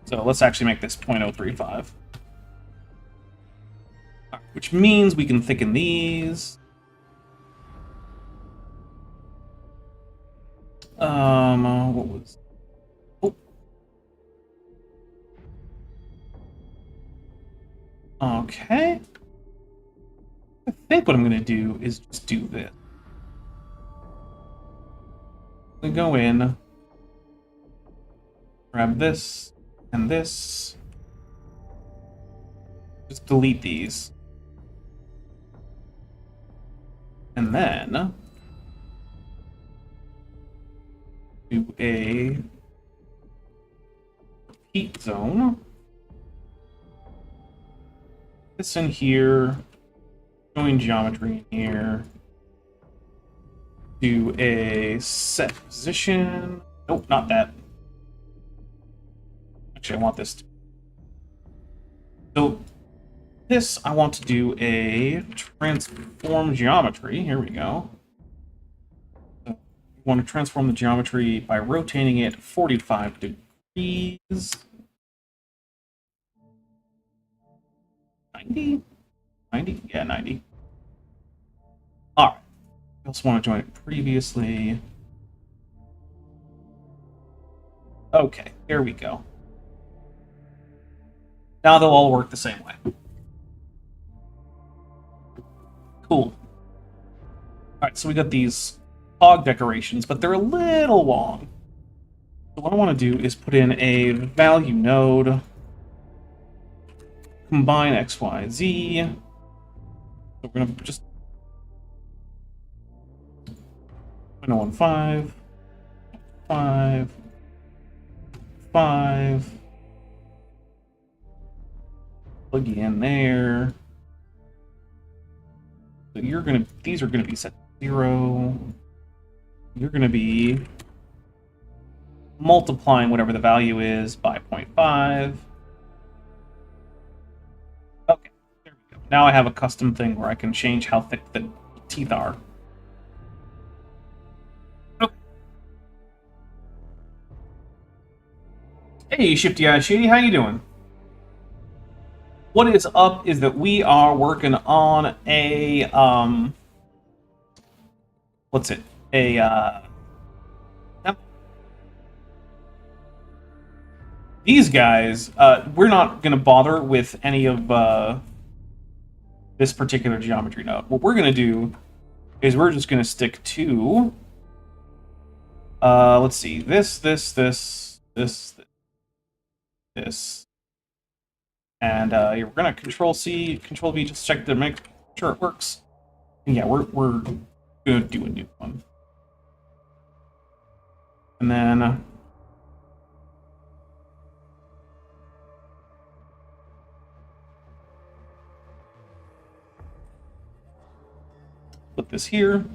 So let's actually make this 0.035. Which means we can thicken these. What was... Oh. Okay. I think what I'm going to do is just do this. We go in, grab this and this. Just delete these. And then do a repeat zone. This in here. Join geometry in here. Do a set position. Nope, not that. Actually, I want this. So this, I want to do a transform geometry. Here we go. So we want to transform the geometry by rotating it 45 degrees. 90? 90? Yeah, 90. All right. I also want to join it previously. Okay, here we go. Now they'll all work the same way. Cool. Alright, so we got these cog decorations, but they're a little long. So what I want to do is put in a value node, combine X, Y, Z. So we're going to just 0.015, 5, 5. Plug you in there. So you're gonna, these are gonna be set to 0. You're gonna be multiplying whatever the value is by 0.5. Okay, there we go. Now I have a custom thing where I can change how thick the teeth are. Okay. Hey, Shifty Eye Shady, how you doing? What is up is that we are working on a, what's it? These guys, we're not going to bother with any of this particular geometry node. What we're going to do is we're just going to stick to, let's see, this, and we're gonna Control C, Control V, just check to make sure it works. And yeah, we're gonna do a new one, and then put this here.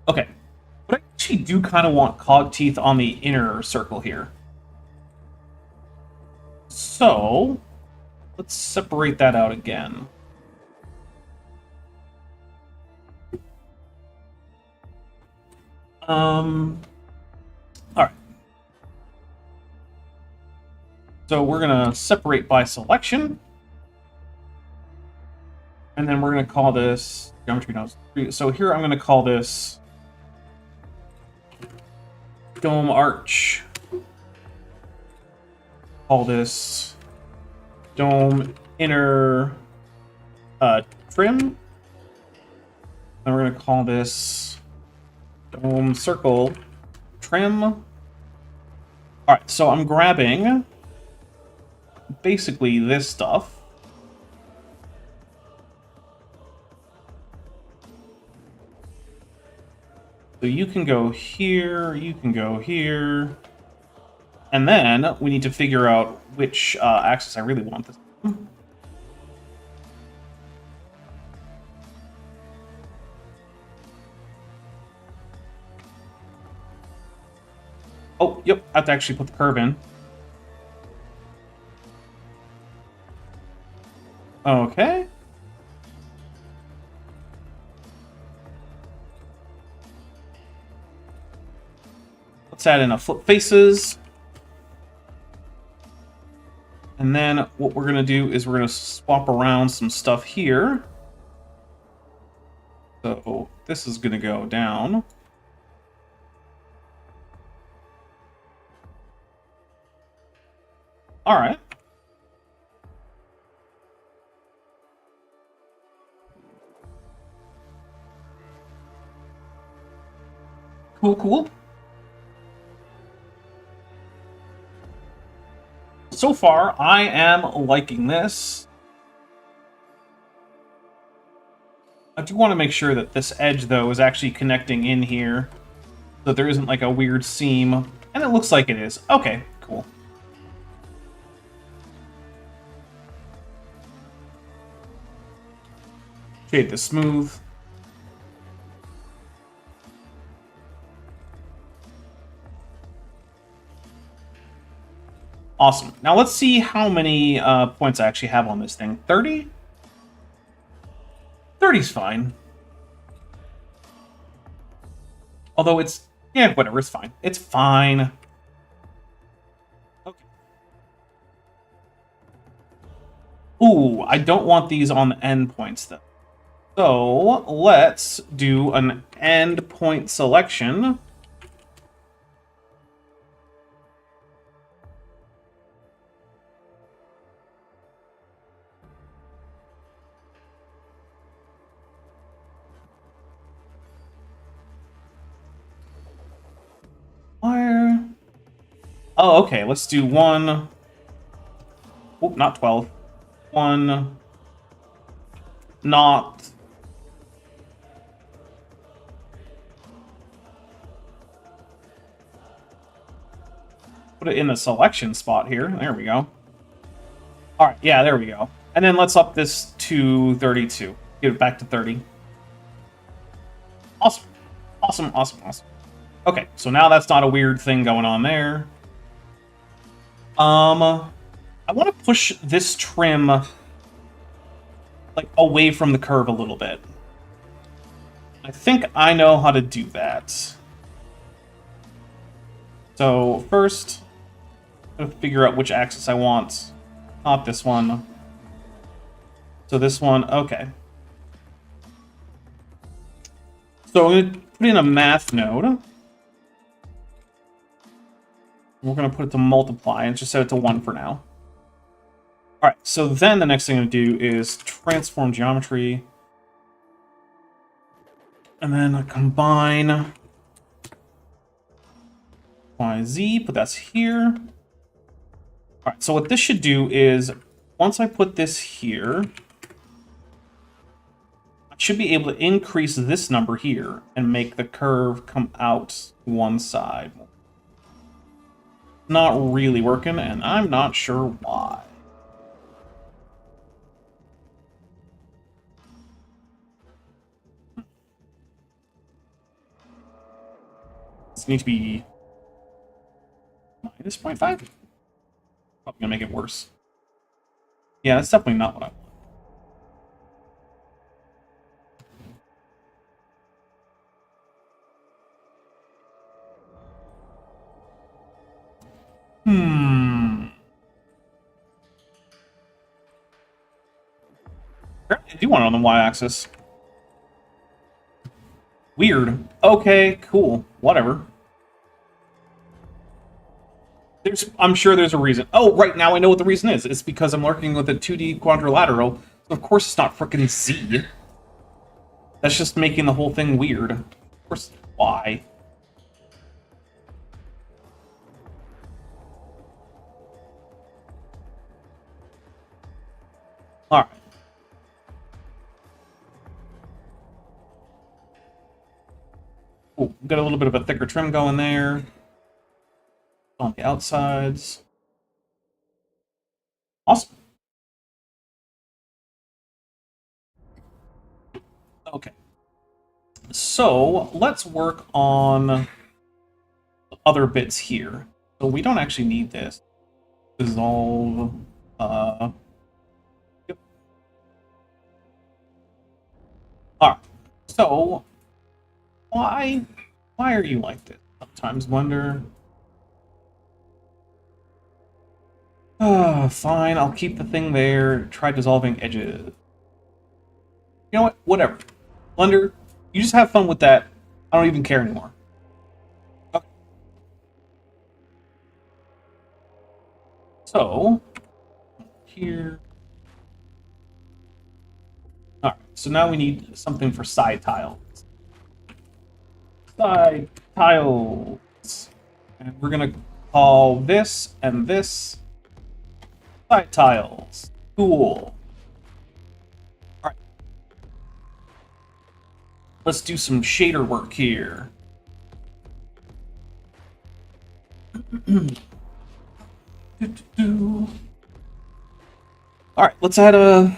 Okay, but I actually do kind of want cog teeth on the inner circle here. So, let's separate that out again. Alright. So we're going to separate by selection. And then we're going to call this geometry nodes. So here I'm going to call this dome arch. Call this dome inner trim. And we're going to call this dome circle trim. All right, so I'm grabbing basically this stuff. So you can go here, you can go here. And then we need to figure out which axis I really want this. Oh, yep, I have to actually put the curve in. Okay. Let's add in a flip faces. And then what we're going to do is we're going to swap around some stuff here. So this is going to go down. All right. Cool, cool. So far, I am liking this. I do want to make sure that this edge, though, is actually connecting in here. So there isn't like a weird seam. And it looks like it is. Okay, cool. Shade this smooth. Awesome. Now let's see how many points I actually have on this thing. 30? 30's fine. Although it's... yeah, whatever, it's fine. It's fine. Okay. Ooh, I don't want these on the endpoints, though. So, let's do an endpoint selection. Wire. Oh, okay. Let's do one. Oop, not 12. One. Not. Put it in the selection spot here. There we go. Alright, yeah, there we go. And then let's up this to 32. Get it back to 30. Awesome. Awesome, awesome, awesome. Okay, so now that's not a weird thing going on there. I want to push this trim like away from the curve a little bit. I think I know how to do that. So first, I'm gonna figure out which axis I want. Not this one. So this one, okay. So I'm going to put in a math node. We're going to put it to multiply and just set it to 1 for now. Alright, so then the next thing I'm going to do is transform geometry. And then combine YZ, put that here. Alright, so what this should do is, once I put this here, I should be able to increase this number here and make the curve come out one side. Not really working, and I'm not sure why. This needs to be minus 0.5? Probably gonna make it worse. Yeah, that's definitely not what I want. Apparently I do want it on the y-axis. Weird. Okay, cool. Whatever. I'm sure there's a reason. Oh, right now I know what the reason is. It's because I'm working with a 2D quadrilateral. So of course it's not frickin' Z. That's just making the whole thing weird. Of course, why? Alright. Cool. Got a little bit of a thicker trim going there. On the outsides. Awesome. Okay. So let's work on the other bits here. So we don't actually need this. Dissolve. Yep. Alright. So why are you like this? Sometimes wonder. Fine, I'll keep the thing there. Try dissolving edges. You know what? Whatever. Blender, you just have fun with that. I don't even care anymore. Okay. So, here. Alright, so now we need something for side tiles. Side tiles. And we're gonna call this and this side tiles. Cool. Alright. Let's do some shader work here. All right, let's add a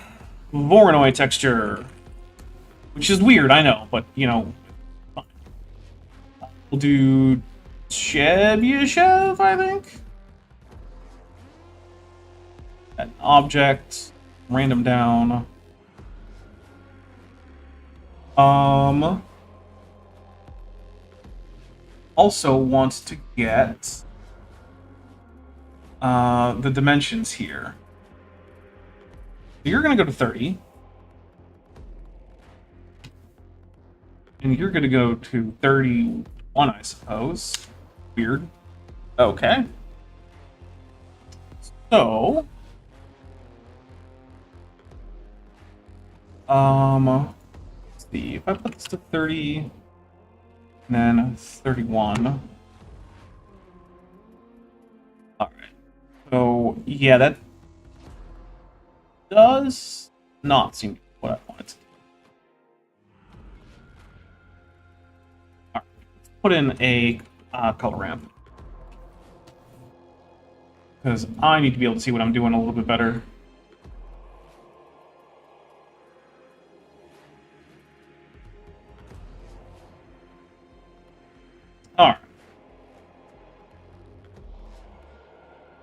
Voronoi texture, which is weird, I know, but you know, fine. We'll do Chebyshев, I think. An object, random down. Also want to get the dimensions here. You're gonna go to 30. And you're gonna go to 31, I suppose. Weird. Okay. So let's see, if I put this to 30 and then 31. Alright. So yeah, that does not seem to be what I wanted to do. Alright, let's put in a color ramp. Because I need to be able to see what I'm doing a little bit better. Alright.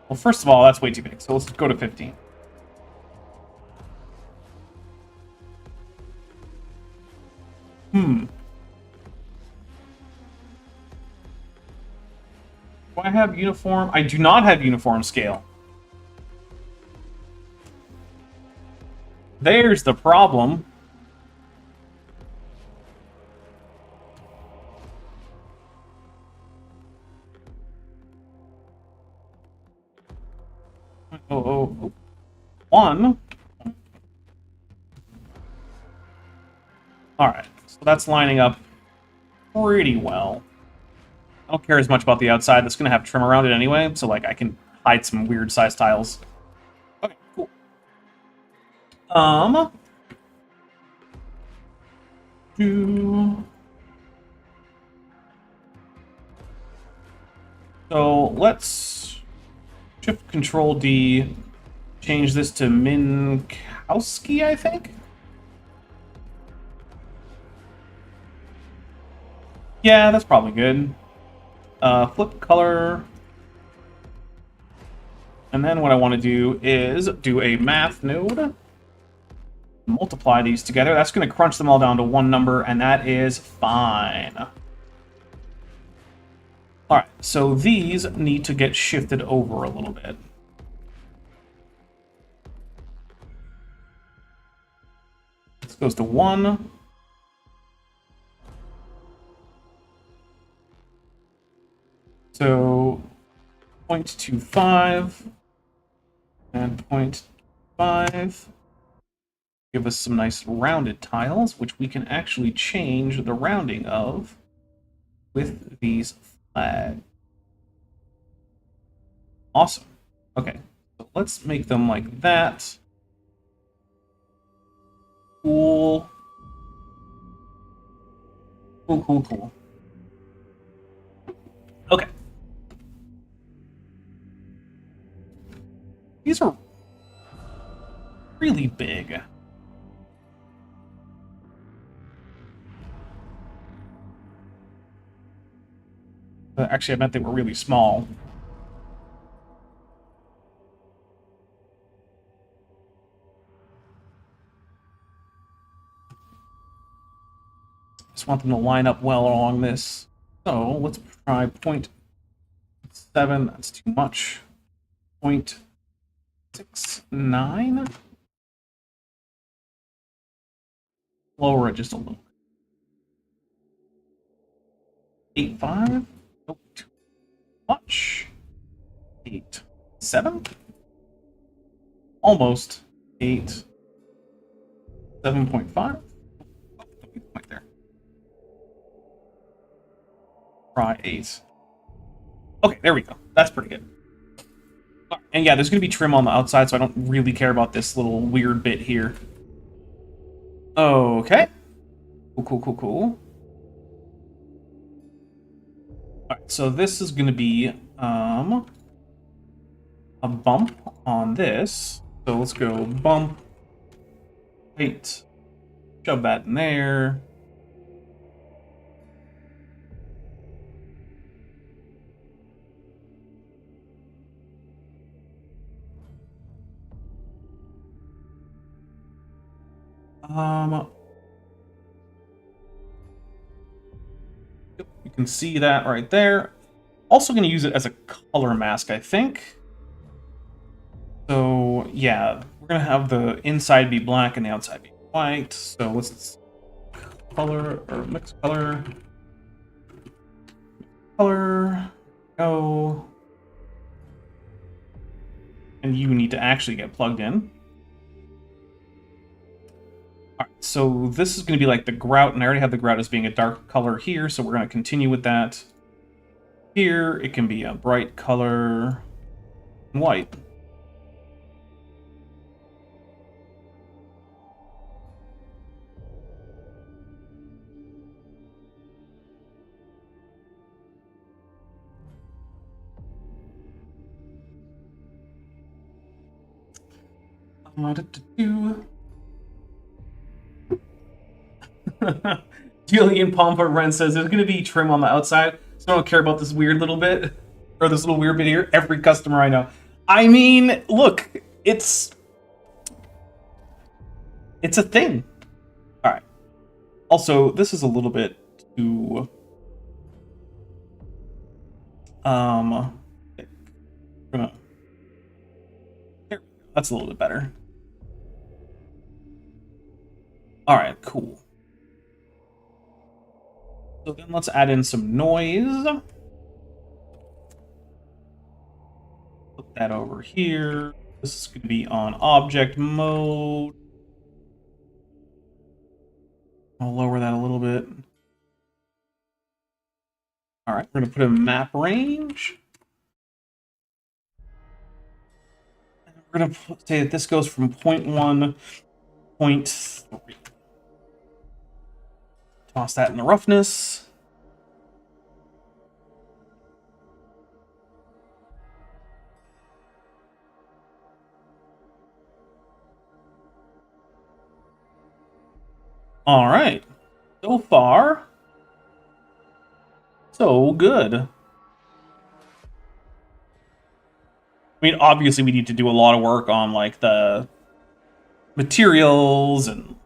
Well, first of all, that's way too big, so let's go to 15. Do I have uniform? I do not have uniform scale. There's the problem. Oh. One. Alright, so that's lining up pretty well. I don't care as much about the outside. That's going to have trim around it anyway, so like I can hide some weird size tiles. Okay, cool. So let's Shift Control D, change this to Minkowski, I think. Yeah, that's probably good. Flip color. And then what I want to do is do a math node. Multiply these together. That's going to crunch them all down to one number, and that is fine. Alright, so these need to get shifted over a little bit. This goes to 1. So 0.25 and 0.5 give us some nice rounded tiles, which we can actually change the rounding of with these flags. Awesome. Okay, so let's make them like that. Cool. Cool. Okay. These are really big. Actually, I meant they were really small. Just want them to line up well along this. So let's try 0.7. That's too much. 0.69. Lower it just a little. 8.5. Oh, too much. 8.7. Almost 8. 7.5. Right there. Try 8. Okay, there we go. That's pretty good. And yeah, there's going to be trim on the outside, so I don't really care about this little weird bit here. Okay. Cool. Alright, so this is going to be a bump on this. So let's go bump, height, shove that in there. You can see that right there. Also going to use it as a color mask, I think. So, yeah, we're going to have the inside be black and the outside be white. So let's color, or mix color. Color, go. And you need to actually get plugged in. Alright, so this is going to be like the grout, and I already have the grout as being a dark color here, so we're going to continue with that. Here, it can be a bright color, white. Julian Pompa Ren says there's going to be trim on the outside, so I don't care about this weird little bit, or this little weird bit here. Every customer I know. I mean, look, it's a thing. All right. Also, this is a little bit too that's a little bit better. All right, cool. So then let's add in some noise. Put that over here. This is going to be on object mode. I'll lower that a little bit. All right, we're going to put in map range. And we're going to say that this goes from 0.1 to 0.3. Toss that in the roughness. All right. So far, so good. I mean, obviously we need to do a lot of work on like the materials and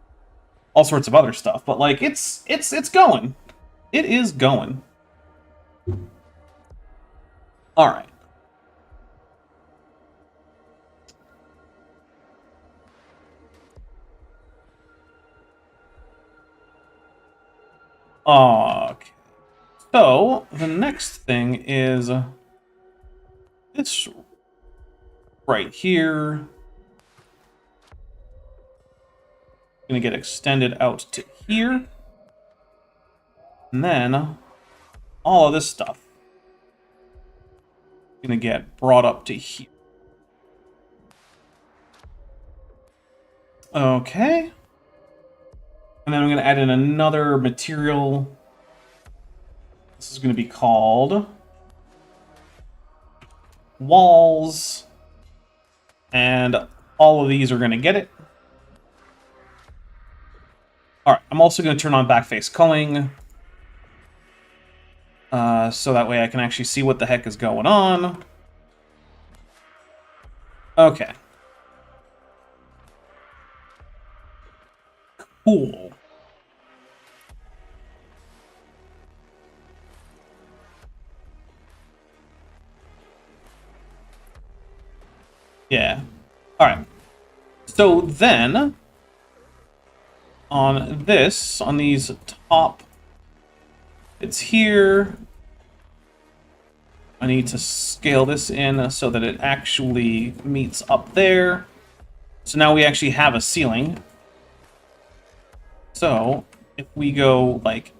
all sorts of other stuff, but like it's going. It is going. All right. Okay. So the next thing is this right here. Going to get extended out to here. And then all of this stuff going to get brought up to here. Okay. And then I'm going to add in another material. This is going to be called walls. And all of these are going to get it. All right, I'm also going to turn on backface culling. So that way I can actually see what the heck is going on. Okay. Cool. Yeah. All right. So then, on this, on these top, it's here. I need to scale this in so that it actually meets up there. So now we actually have a ceiling. So if we go like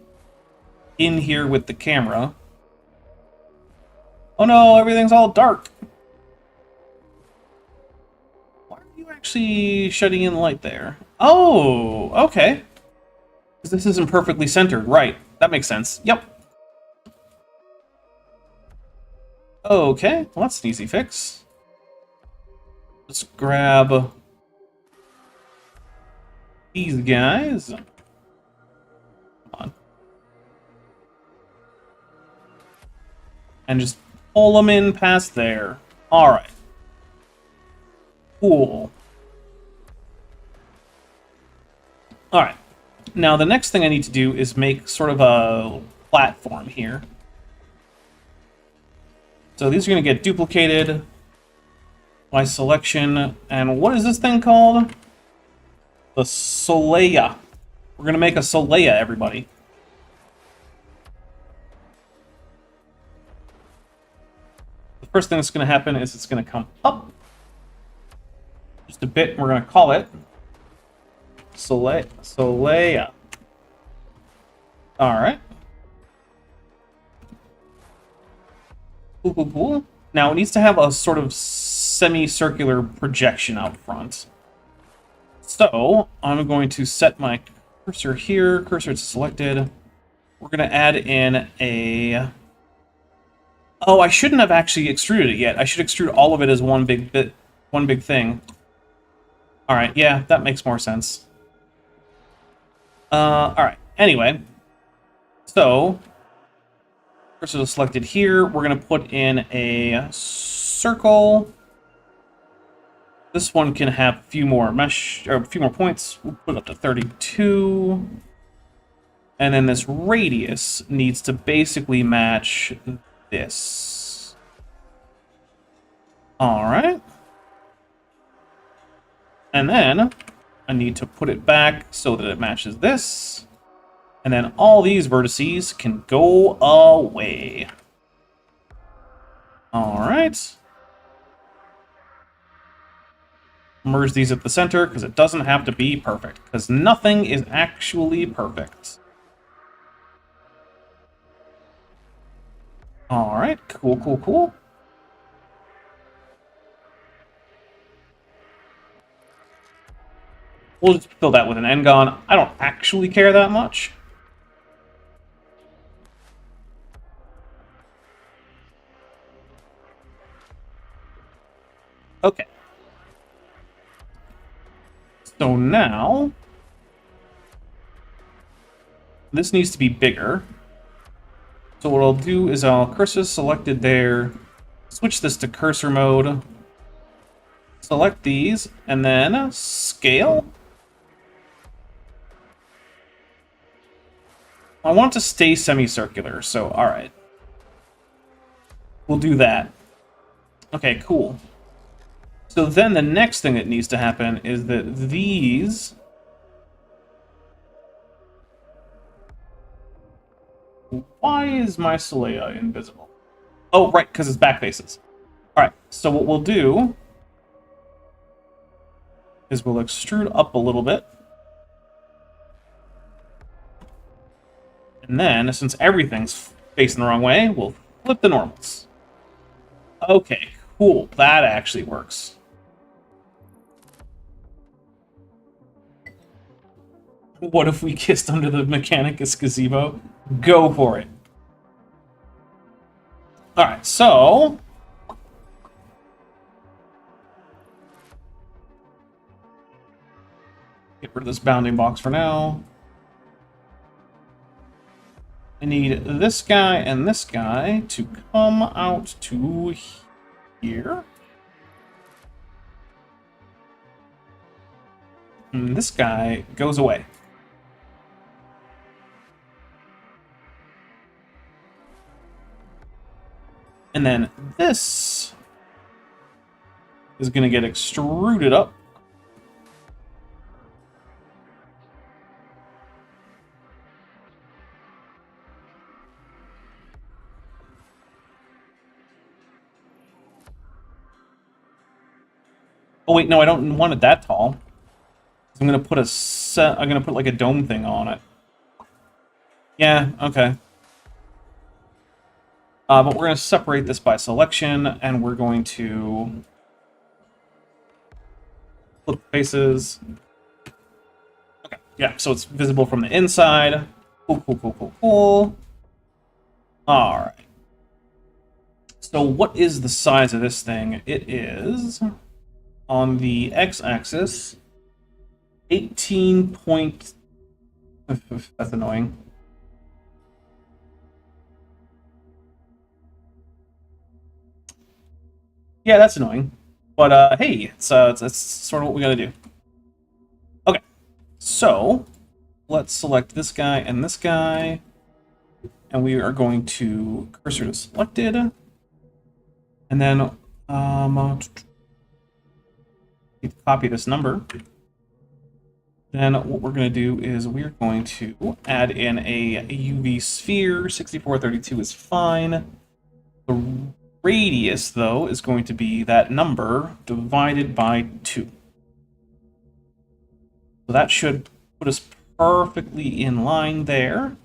in here with the camera. Oh no, everything's all dark. Why are you actually shutting in the light there? Oh, okay. Because this isn't perfectly centered. Right. That makes sense. Yep. Okay, well that's an easy fix. Let's grab these guys. Come on. And just pull them in past there. Alright. Cool. Alright. Now the next thing I need to do is make sort of a platform here. So these are going to get duplicated by selection. And what is this thing called? The Solea. We're going to make a Solea, everybody. The first thing that's going to happen is it's going to come up just a bit, and we're going to call it Solea. Alright. Cool. Now it needs to have a sort of semicircular projection out front. So I'm going to set my cursor here. Cursor is selected. We're going to add in a... Oh, I shouldn't have actually extruded it yet. I should extrude all of it as one big thing. Alright, yeah, that makes more sense. Alright, anyway. So, cursor is selected here. We're going to put in a circle. This one can have a few more mesh, or a few more points. We'll put it up to 32. And then this radius needs to basically match this. Alright. And then I need to put it back so that it matches this. And then all these vertices can go away. Alright. Merge these at the center, because it doesn't have to be perfect. Because nothing is actually perfect. Alright, cool. We'll just fill that with an N-gon. I don't actually care that much. Okay. So now, this needs to be bigger. So what I'll do is I'll cursor selected there, switch this to cursor mode, select these, and then scale. I want it to stay semicircular, so alright. We'll do that. Okay, cool. So then the next thing that needs to happen is that these... Why is my Solea invisible? Oh, right, because it's back faces. Alright, so what we'll do is we'll extrude up a little bit. And then, since everything's facing the wrong way, we'll flip the normals. Okay, cool. That actually works. What if we kissed under the Mechanicus gazebo? Go for it. Alright, so... Get rid of this bounding box for now. I need this guy and this guy to come out to here. And this guy goes away. And then this is going to get extruded up. Oh wait, no, I don't want it that tall. I'm gonna put I'm gonna put like a dome thing on it. Yeah, okay. But we're gonna separate this by selection, and we're going to flip faces. Okay, yeah, so it's visible from the inside. Cool. Alright. So what is the size of this thing? It is, on the x-axis, 18 point... That's annoying. Yeah, that's annoying. But hey, it's sort of what we gotta do. Okay, so let's select this guy and this guy, and we are going to cursor to selected, and then need to copy this number. Then what we're going to do is we're going to add in a UV sphere. 6432 is fine. The radius, though, is going to be that number divided by 2. So that should put us perfectly in line there.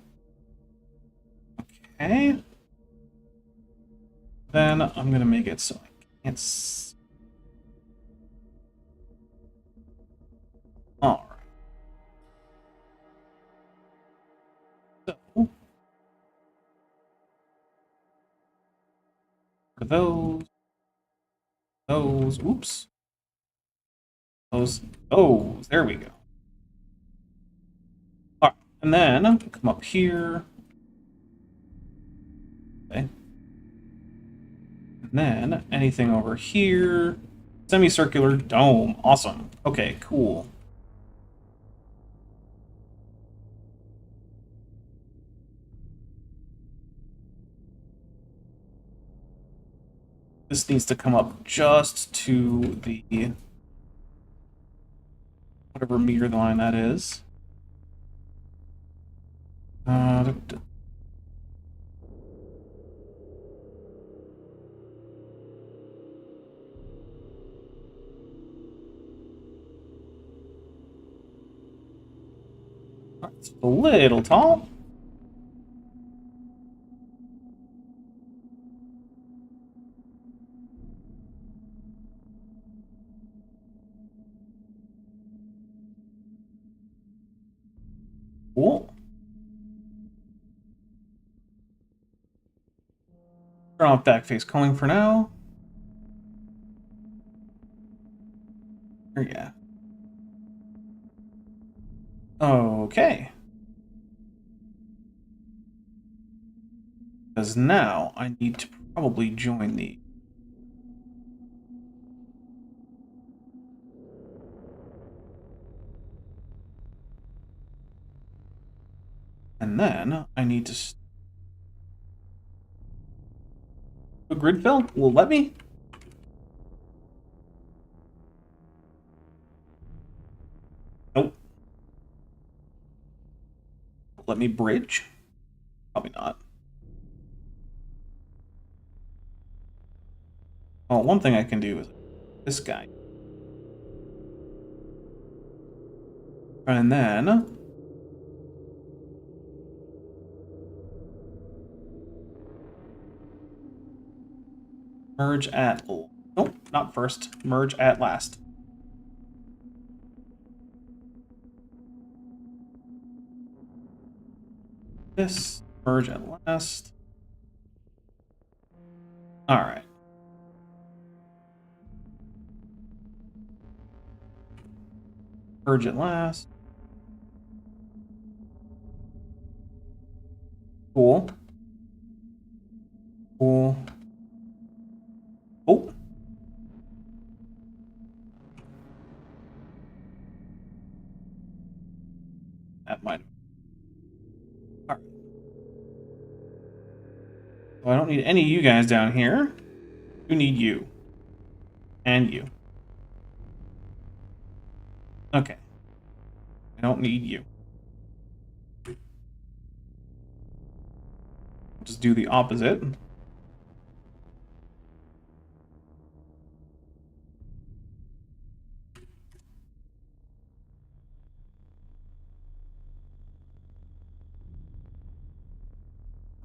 Okay. Then I'm going to make it so I can't see. All right. So, for those, oops. Those, there we go. All right, and then come up here. Okay. And then anything over here. Semicircular dome. Awesome. Okay, cool. This needs to come up just to the whatever meter line that is. It's a little tall. Cool. Turn off backface culling for now. Yeah. Okay. Because now I need to probably join the... And then I need to... A grid fill? Will let me? Nope. Let me bridge? Probably not. Well, one thing I can do is this guy. And then... merge at... Nope, not first. Merge at last. This. Merge at last. Alright. Merge at last. Cool. Cool. Oh. That might. Alright. Well, I don't need any of you guys down here. Who need you? And you. Okay. I don't need you. Just do the opposite.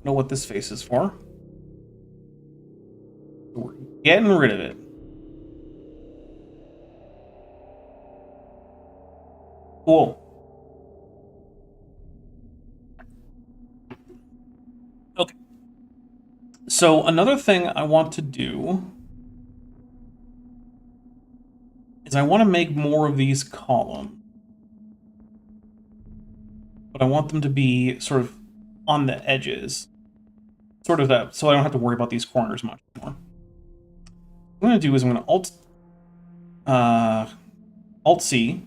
Know what this face is for. We're getting rid of it. Cool. Okay. So another thing I want to do is I want to make more of these columns. But I want them to be sort of on the edges. Sort of that, so I don't have to worry about these corners much more. What I'm going to do is I'm going to Alt-C.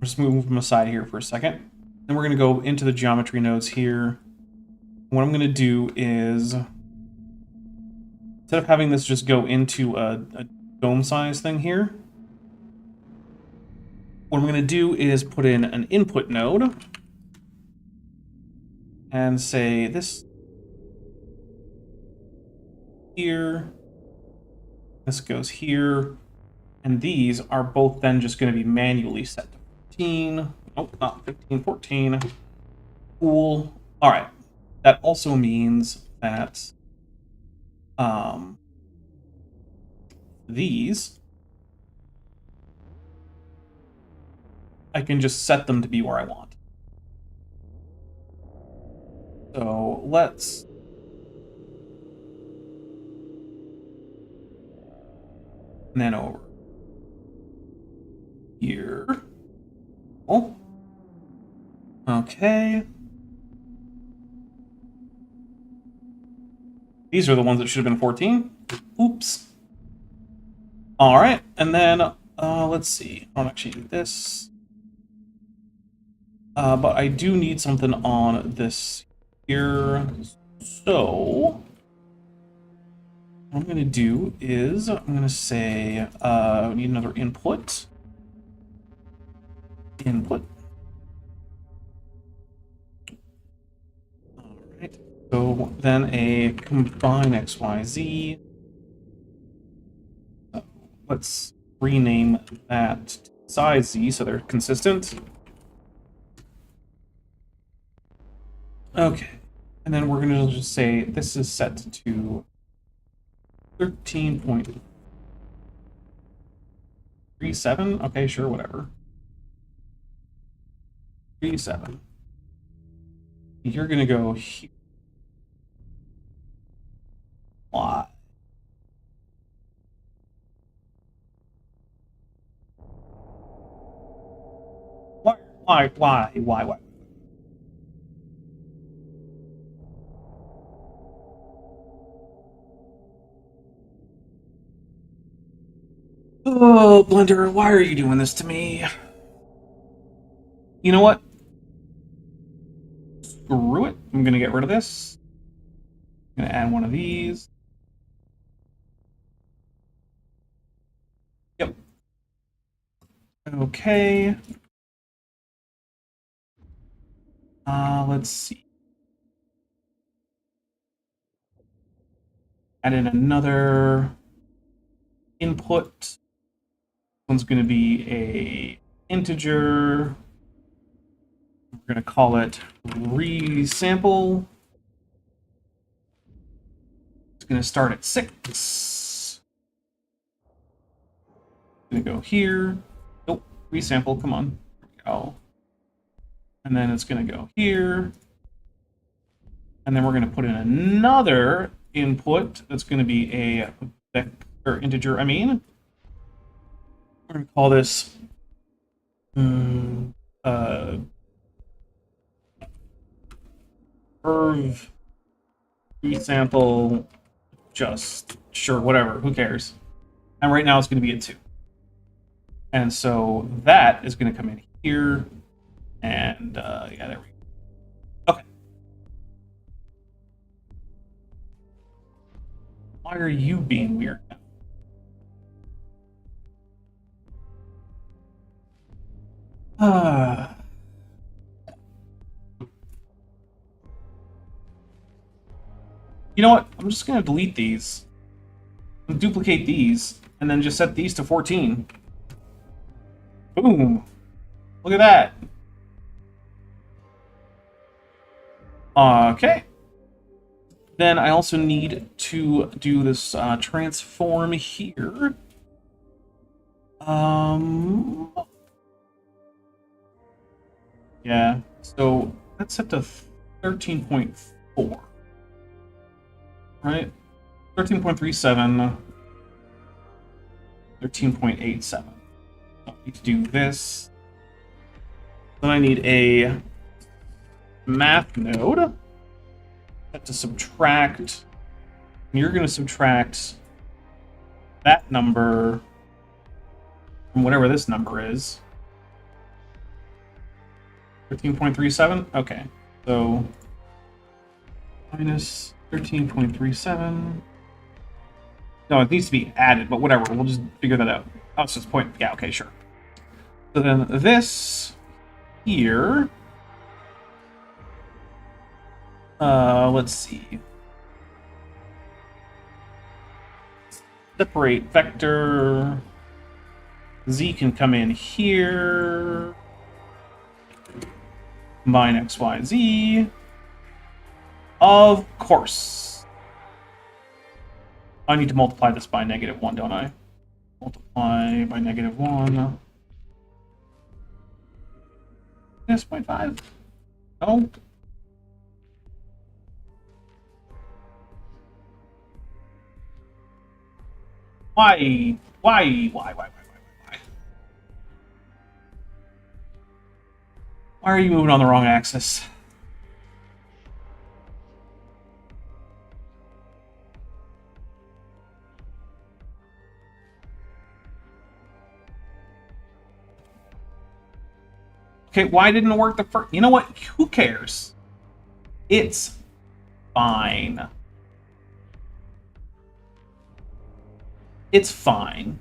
Just move them aside here for a second. Then we're going to go into the geometry nodes here. What I'm going to do is, instead of having this just go into a dome size thing here, what I'm going to do is put in an input node and say this here, this goes here, and these are both then just going to be manually set to 15. Nope, not 15, 14. Cool. All right. That also means that these, I can just set them to be where I want. So let's and then over here. Oh. Okay. These are the ones that should have been 14. Oops. All right, and then let's see. I don't actually need this, but I do need something on this here. So what I'm going to do is I'm going to say we need another input. Input. All right. So then a combine XYZ. Let's rename that size Z so they're consistent. Okay. And then we're going to just say this is set to 13.37. Okay, sure, whatever. 37. You're going to go here. Why? Why? Oh, Blender, why are you doing this to me? You know what? Screw it. I'm going to get rid of this. I'm going to add one of these. Yep. Okay. Let's see. Add in another input. One's going to be a integer. We're going to call it resample. It's going to start at 6. It's going to go here. Nope, resample, come on. There we go. And then it's going to go here. And then we're going to put in another input that's going to be a vector integer, We're going to call this curve resample, just sure, whatever, who cares? And right now it's going to be a 2. And so that is going to come in here. And yeah, there we go. Okay. Why are you being weird now? You know what? I'm just going to delete these. And duplicate these. And then just set these to 14. Boom. Look at that. Okay. Then I also need to do this transform here. Yeah, so that's set to 13.4. right? 13.37, 13.87. I need to do this. Then I need a math node. I have to subtract. And you're going to subtract that number from whatever this number is. 13.37? Okay. So minus 13.37. No, it needs to be added, but whatever. We'll just figure that out. Oh, so it's point. Yeah, okay, sure. So then this here. Let's see. Separate vector. Z can come in here. Combine X, Y, Z. Of course. I need to multiply this by -1, don't I? Multiply by -1. This 0.5? No. Why? Why? Why are you moving on the wrong axis? Okay, why didn't it work the first? You know what? Who cares? It's fine. It's fine.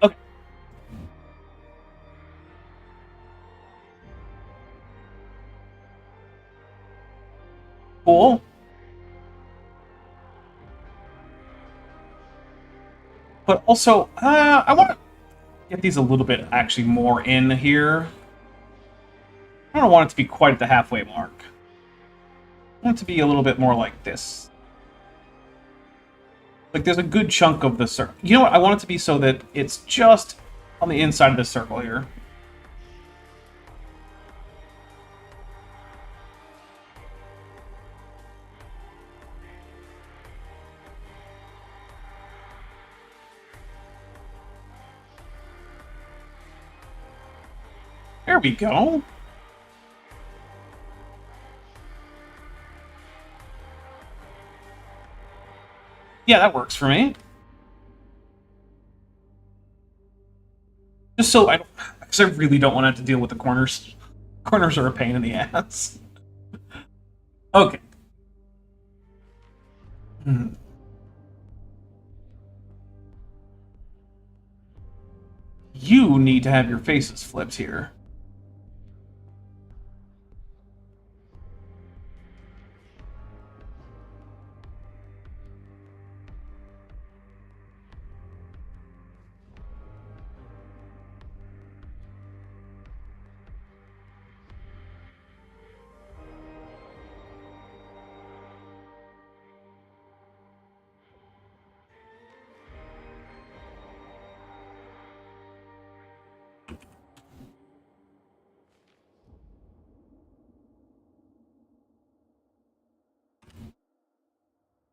Okay. Cool. But also, I want to get these a little bit actually more in here. I don't want it to be quite at the halfway mark. I want it to be a little bit more like this. Like there's a good chunk of the circle. You know what? I want it to be so that it's just on the inside of this circle here. There we go. Yeah, that works for me. Just so I don't, because I really don't want to have to deal with the corners. Corners are a pain in the ass. Okay. You need to have your faces flipped here.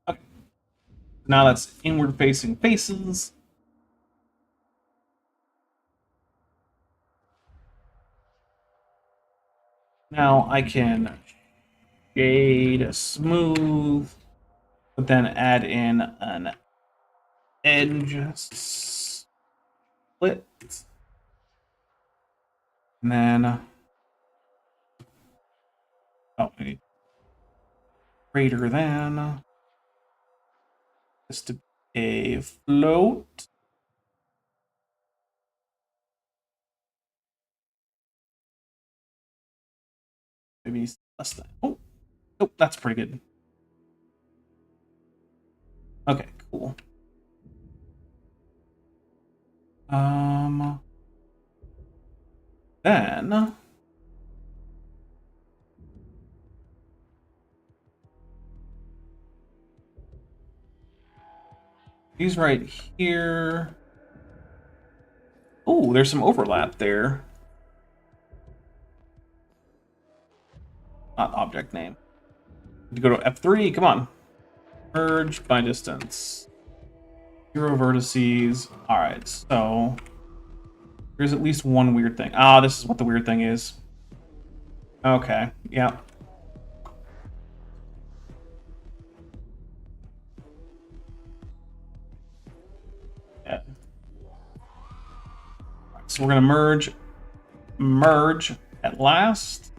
Okay. Now that's inward facing faces. Now I can shade smooth, but then add in an edge split. And then, oh, maybe greater than, just to a float. Maybe less than, oh, that's pretty good. Okay, cool. Then These right here. Oh, there's some overlap there. Not object name. You go to F3, come on. Merge by distance. 0 vertices. Alright, so there's at least one weird thing. Ah, this is what the weird thing is. Okay, yeah. Yeah. Right, so we're gonna merge at last.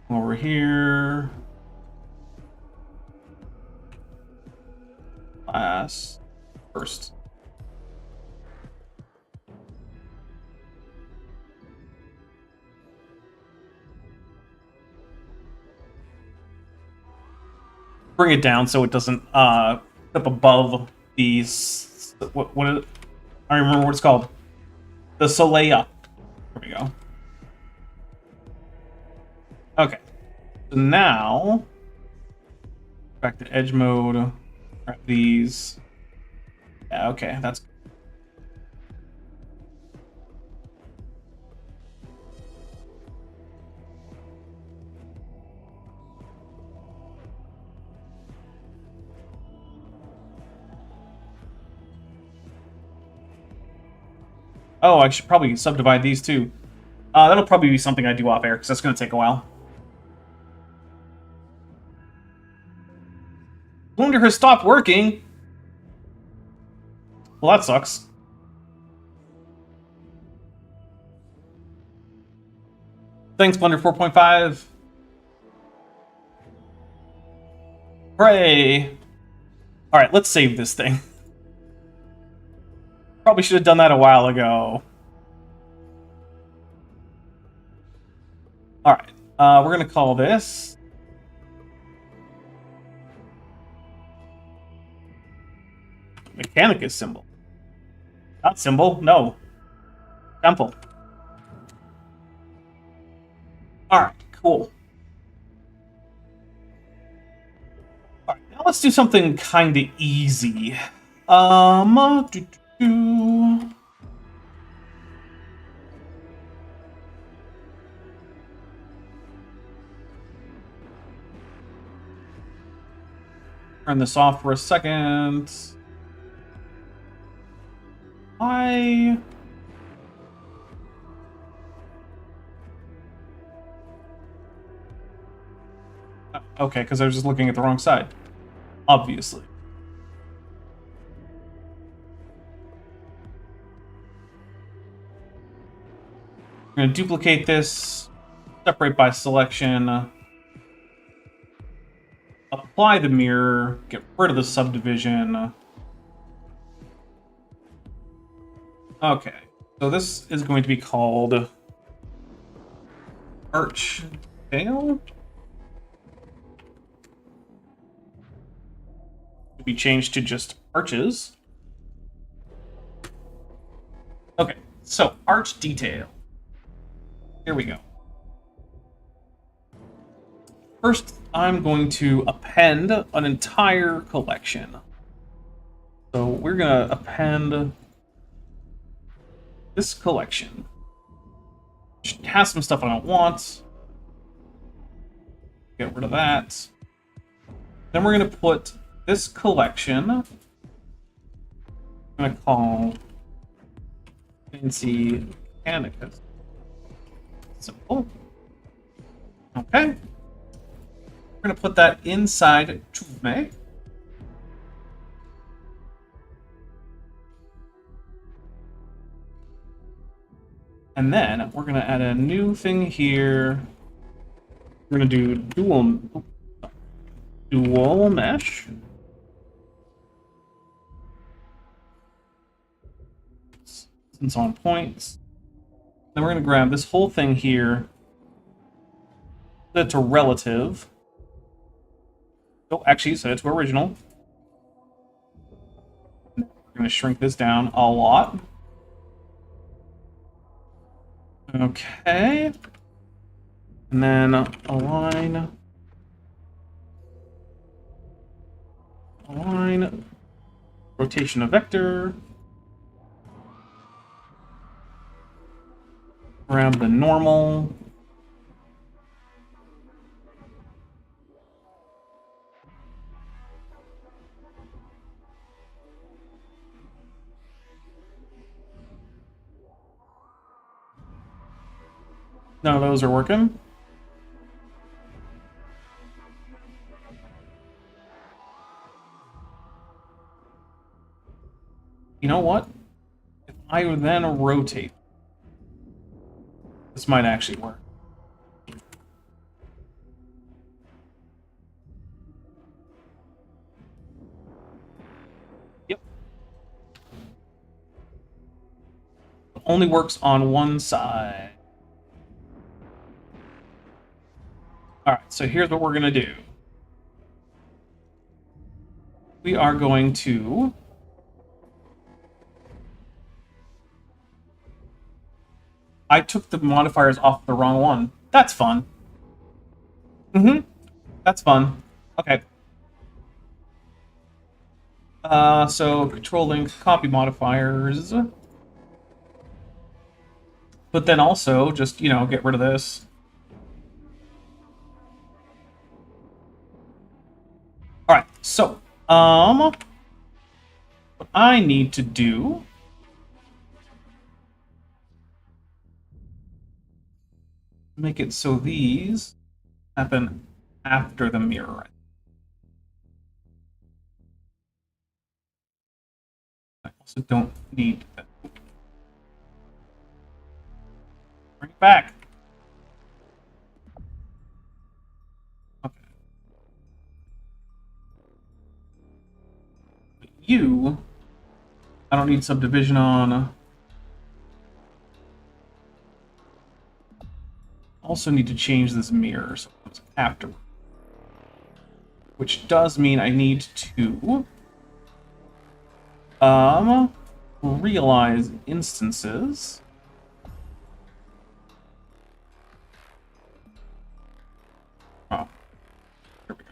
Over here. Last. First. Bring it down so it doesn't up above these. What is it? I don't remember what it's called. The Soleil. There we go. Okay. So now back to edge mode. Grab these. Yeah, okay, that's good. Oh, I should probably subdivide these too. That'll probably be something I do off air, because that's going to take a while. Wounded has stopped working. Well, that sucks. Thanks, Blender 4.5. Hooray! Alright, let's save this thing. Probably should have done that a while ago. Alright, we're going to call this Mechanicus symbol. Not symbol, no. Temple. Alright, cool. Alright, now let's do something kinda easy. Turn this off for a second. Why? Okay, because I was just looking at the wrong side. Obviously. I'm going to duplicate this, separate by selection, apply the mirror, get rid of the subdivision. Okay, so this is going to be called Arch Tail. To be changed to just arches. Okay, so arch detail. Here we go. First, I'm going to append an entire collection. So we're going to append this collection. Which has some stuff I don't want. Get rid of that. Then we're going to put this collection. I'm going to call Fancy Mechanicus. Simple. Okay. We're going to put that inside Tuve. And then we're going to add a new thing here. We're going to do dual mesh. Since on points. Then we're going to grab this whole thing here. Set it to relative. Oh, actually, set it to original. We're going to shrink this down a lot. Okay. And then align. Align. Rotation of vector. Grab the normal. None of those are working. You know what? If I then rotate, this might actually work. Yep. It only works on one side. Alright, so here's what we're going to do. We are going to... I took the modifiers off the wrong one. That's fun. That's fun. Okay. So controlling copy modifiers. But then also just, you know, get rid of this. Alright, so, what I need to do make it so these happen after the mirror. I also don't need that. Bring it back. Okay. But you, I don't need subdivision on. Also need to change this mirror so it's after. Which does mean I need to realize instances. Oh, here we go.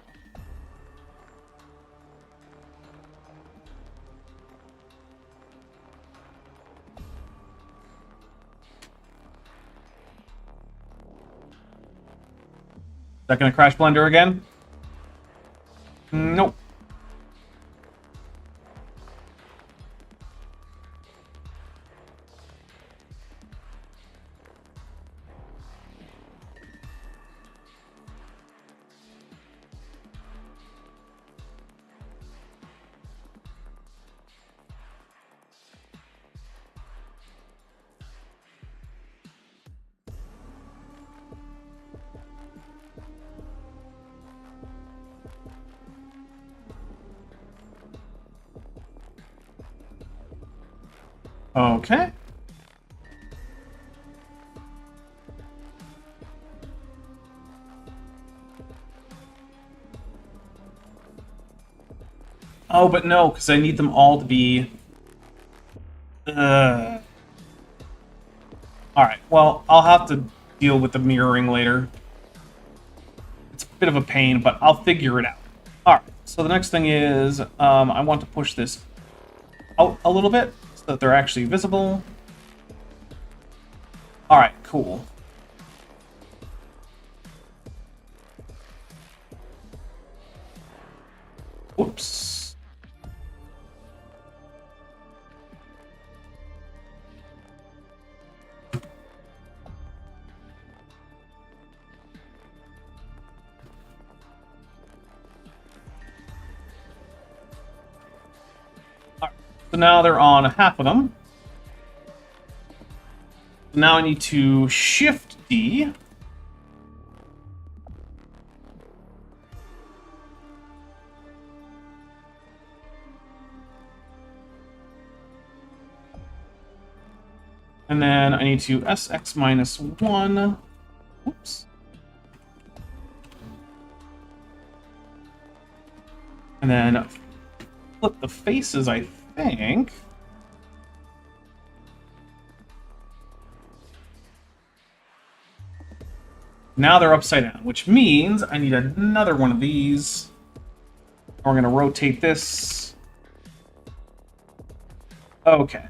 Is that gonna crash Blender again? Nope. Okay. Oh, but no, because I need them all to be... Alright, well, I'll have to deal with the mirroring later. It's a bit of a pain, but I'll figure it out. Alright, so the next thing is, I want to push this out a little bit, so that they're actually visible. Alright, cool. Whoops. So now they're on half of them. Now I need to Shift D. And then I need to SX minus 1. Oops. And then flip the faces, I think. Now they're upside down, which means I need another one of these. We're going to rotate this. Okay.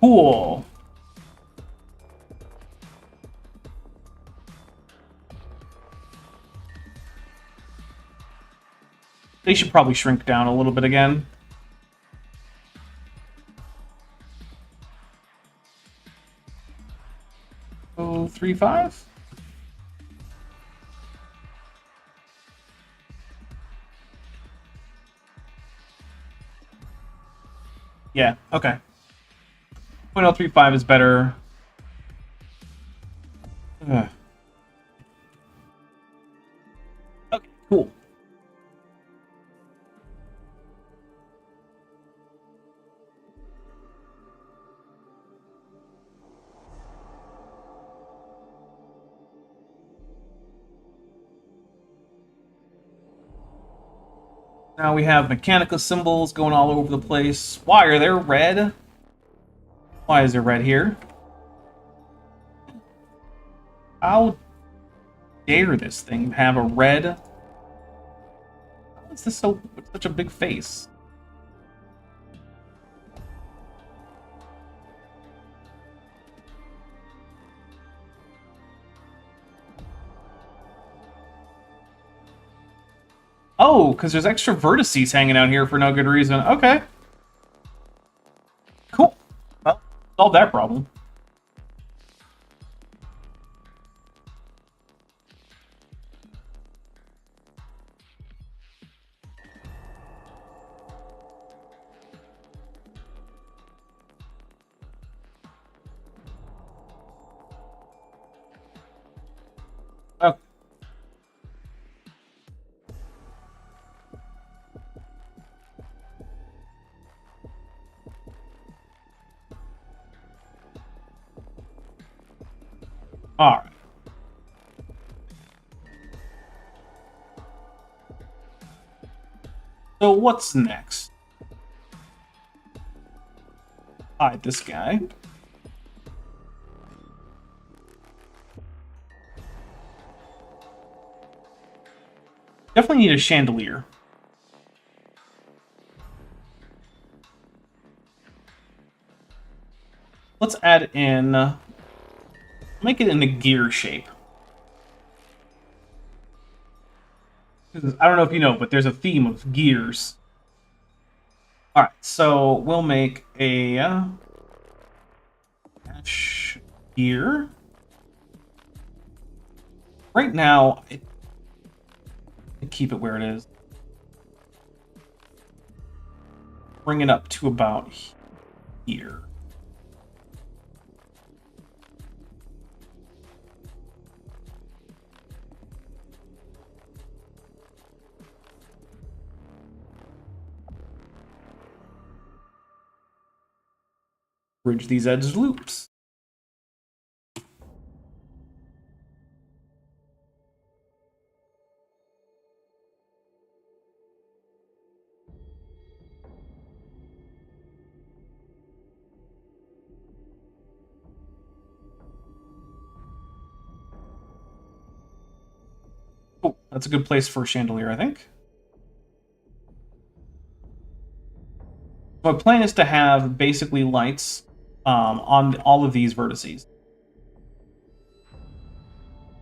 Cool. They should probably shrink down a little bit again. Oh, 3-5? Yeah, okay. 0.035 is better. Ugh. Okay, cool. Now we have Mechanicus symbols going all over the place. Why are there red? Why is there red here? How dare this thing have a red? How is this so such a big face? Oh, because there's extra vertices hanging out here for no good reason. Okay. Cool. Well, solved that problem. Okay. All right. So what's next? Hide this guy. Definitely need a chandelier. Let's add in... make it in a gear shape. I don't know if you know, but there's a theme of gears. Alright, so we'll make a... dash gear. Right now, keep it where it is. Bring it up to about here. Bridge these edge loops. Oh, that's a good place for a chandelier, I think. My plan is to have basically lights on all of these vertices.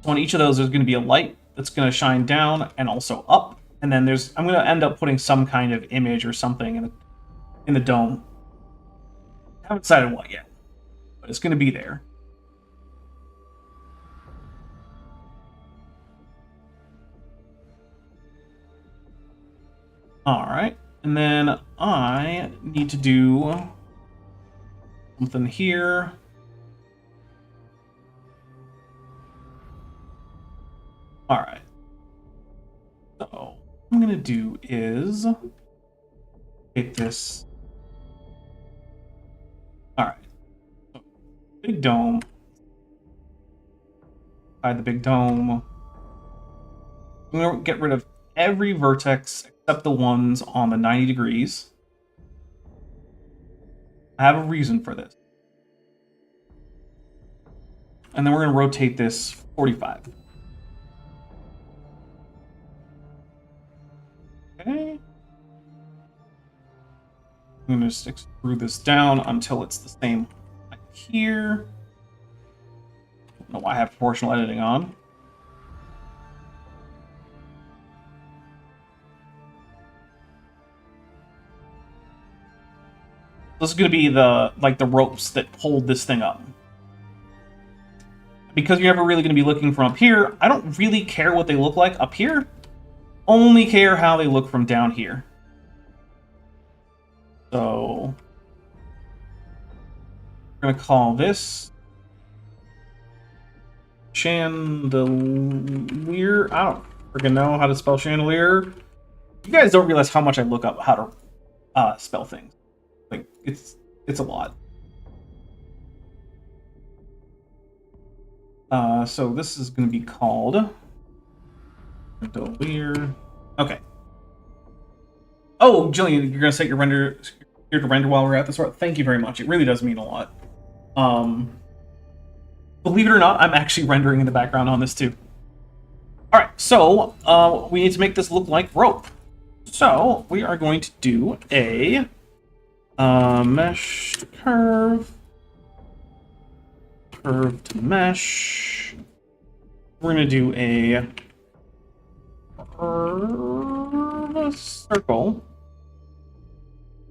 So on each of those, there's going to be a light that's going to shine down and also up. And then I'm going to end up putting some kind of image or something in the dome. I haven't decided what yet, but it's going to be there. All right. And then I need to do something here. All right. So what I'm going to do is take this. All right. So, big dome. Hide the big dome. I'm going to get rid of every vertex except the ones on the 90 degrees. I have a reason for this. and then we're going to rotate this 45. Okay. I'm going to just extrude this down until it's the same like here. I don't know why I have proportional editing on. This is going to be the ropes that hold this thing up. Because you're never really going to be looking from up here, I don't really care what they look like up here. Only care how they look from down here. So we're going to call this chandelier. I don't freaking know how to spell chandelier. You guys don't realize how much I look up how to spell things. Like, it's a lot. So this is going to be called chandelier. Okay. Oh, Jillian, you're going to set your render here to render while we're at this. Thank you very much. It really does mean a lot. Believe it or not, I'm actually rendering in the background on this too. All right, so we need to make this look like rope. So we are going to do a mesh to curve, curve to mesh. We're going to do a circle.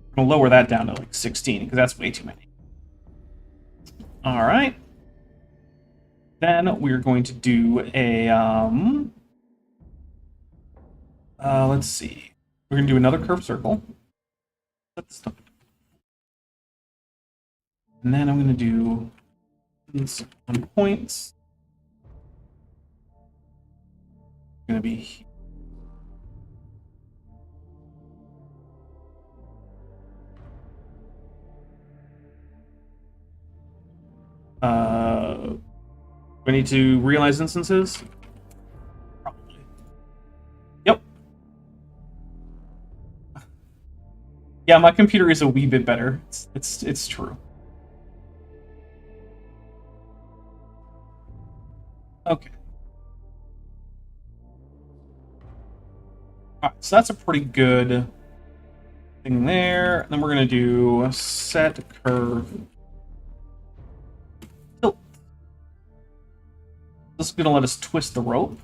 I'm going to lower that down to like 16 because that's way too many. All right. Then we're going to do a let's see. We're going to do another curved circle. And then I'm going to do 1 points. Going to be we need to realize instances? Probably. Yep. Yeah, my computer is a wee bit better. It's true. Okay. Alright, so that's a pretty good thing there. And then we're going to do set curve tilt. This is going to let us twist the rope.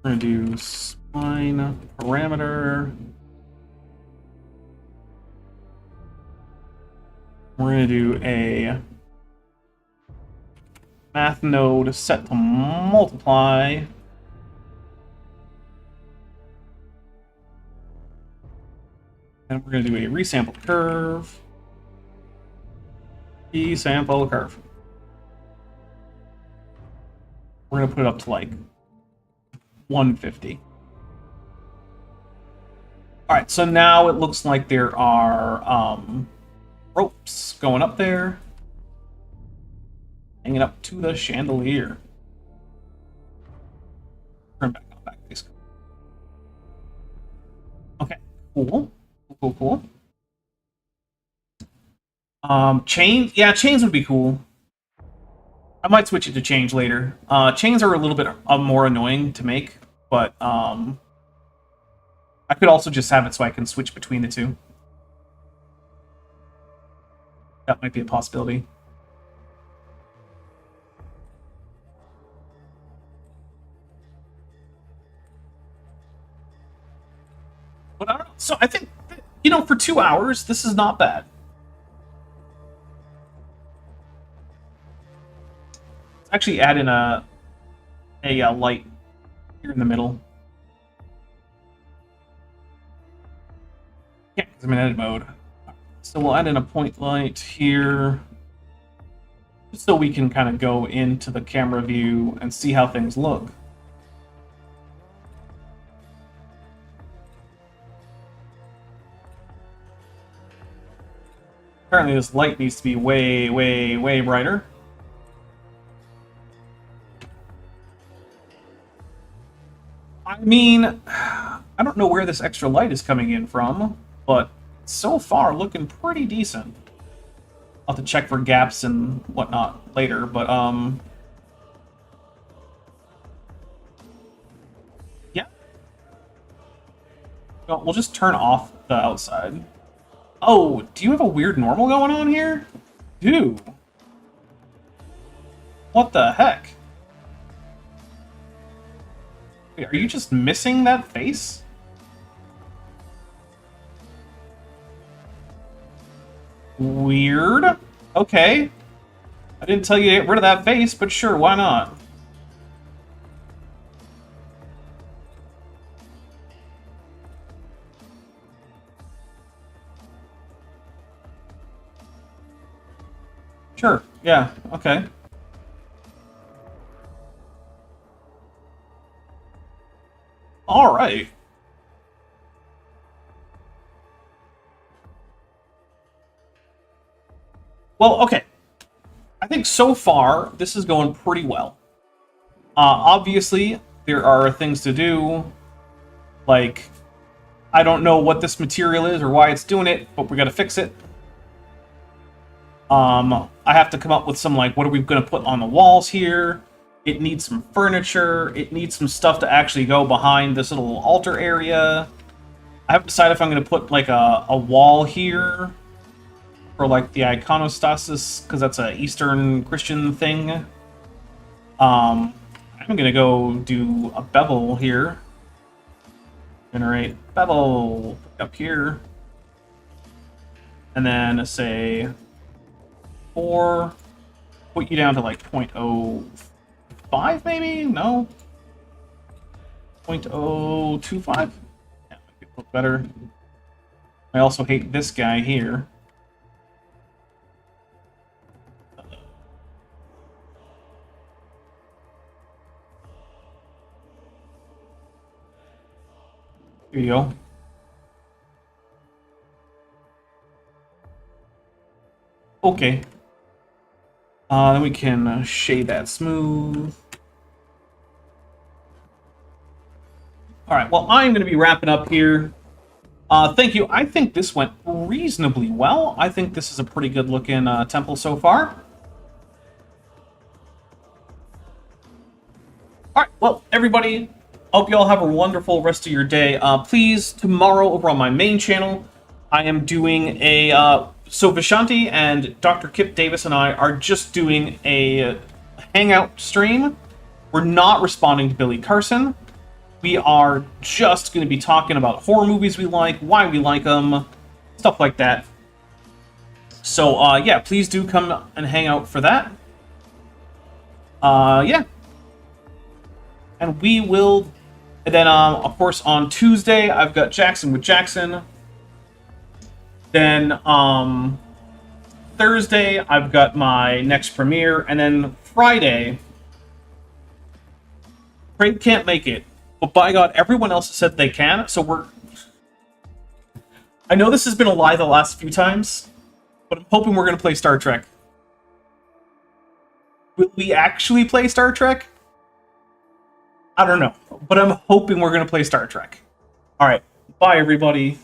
We're going to do spline parameter. We're going to do a math node set to multiply. And we're going to do a resample curve. Resample curve. We're going to put it up to like 150. All right, so now it looks like there are ropes going up there, hanging up to the chandelier. Turn back on back face. Okay, cool. Cool. Chains? Yeah, chains would be cool. I might switch it to change later. Chains are a little bit more annoying to make, but I could also just have it so I can switch between the two. That might be a possibility. But I don't know. So I think, you know, for 2 hours, this is not bad. Let's actually add in a light here in the middle. Yeah, because I'm in edit mode. So we'll add in a point light here, just so we can kind of go into the camera view and see how things look. Apparently this light needs to be way, way, way brighter. I mean, I don't know where this extra light is coming in from, but so far looking pretty decent. I'll have to check for gaps and whatnot later, but yeah. Well, we'll just turn off the outside. Oh, do you have a weird normal going on here? Dude. What the heck? Wait, are you just missing that face? Weird. Okay. I didn't tell you to get rid of that face, but sure, why not? Sure, yeah, okay. Alright. Well, okay. I think so far, this is going pretty well. Obviously, there are things to do, like, I don't know what this material is or why it's doing it, but we gotta fix it. I have to come up with some, like, what are we gonna put on the walls here? It needs some furniture. It needs some stuff to actually go behind this little altar area. I have to decide if I'm gonna put, like, a wall here for, like, the iconostasis, because that's a Eastern Christian thing. I'm gonna go do a bevel here. Generate bevel up here. And then say 4. Put you down to like 0.05 maybe? No? 0.025? Yeah, make it look better. I also hate this guy here. Here you go. Okay. Then we can shade that smooth. Alright, well, I'm going to be wrapping up here. Thank you. I think this went reasonably well. I think this is a pretty good looking temple so far. Alright, well, everybody, hope you all have a wonderful rest of your day. Please, tomorrow over on my main channel, I am doing a... So Vishanti and Dr. Kip Davis and I are just doing a hangout stream. We're not responding to Billy Carson. We are just going to be talking about horror movies we like, why we like them, stuff like that. So, yeah, please do come and hang out for that. Yeah. And we will... And then, of course, on Tuesday, I've got Jackson with Jackson. Then, Thursday, I've got my next premiere. And then Friday, Craig can't make it. But by God, everyone else has said they can. So we're... I know this has been a lie the last few times, but I'm hoping we're going to play Star Trek. Will we actually play Star Trek? I don't know. But I'm hoping we're going to play Star Trek. Alright. Bye, everybody.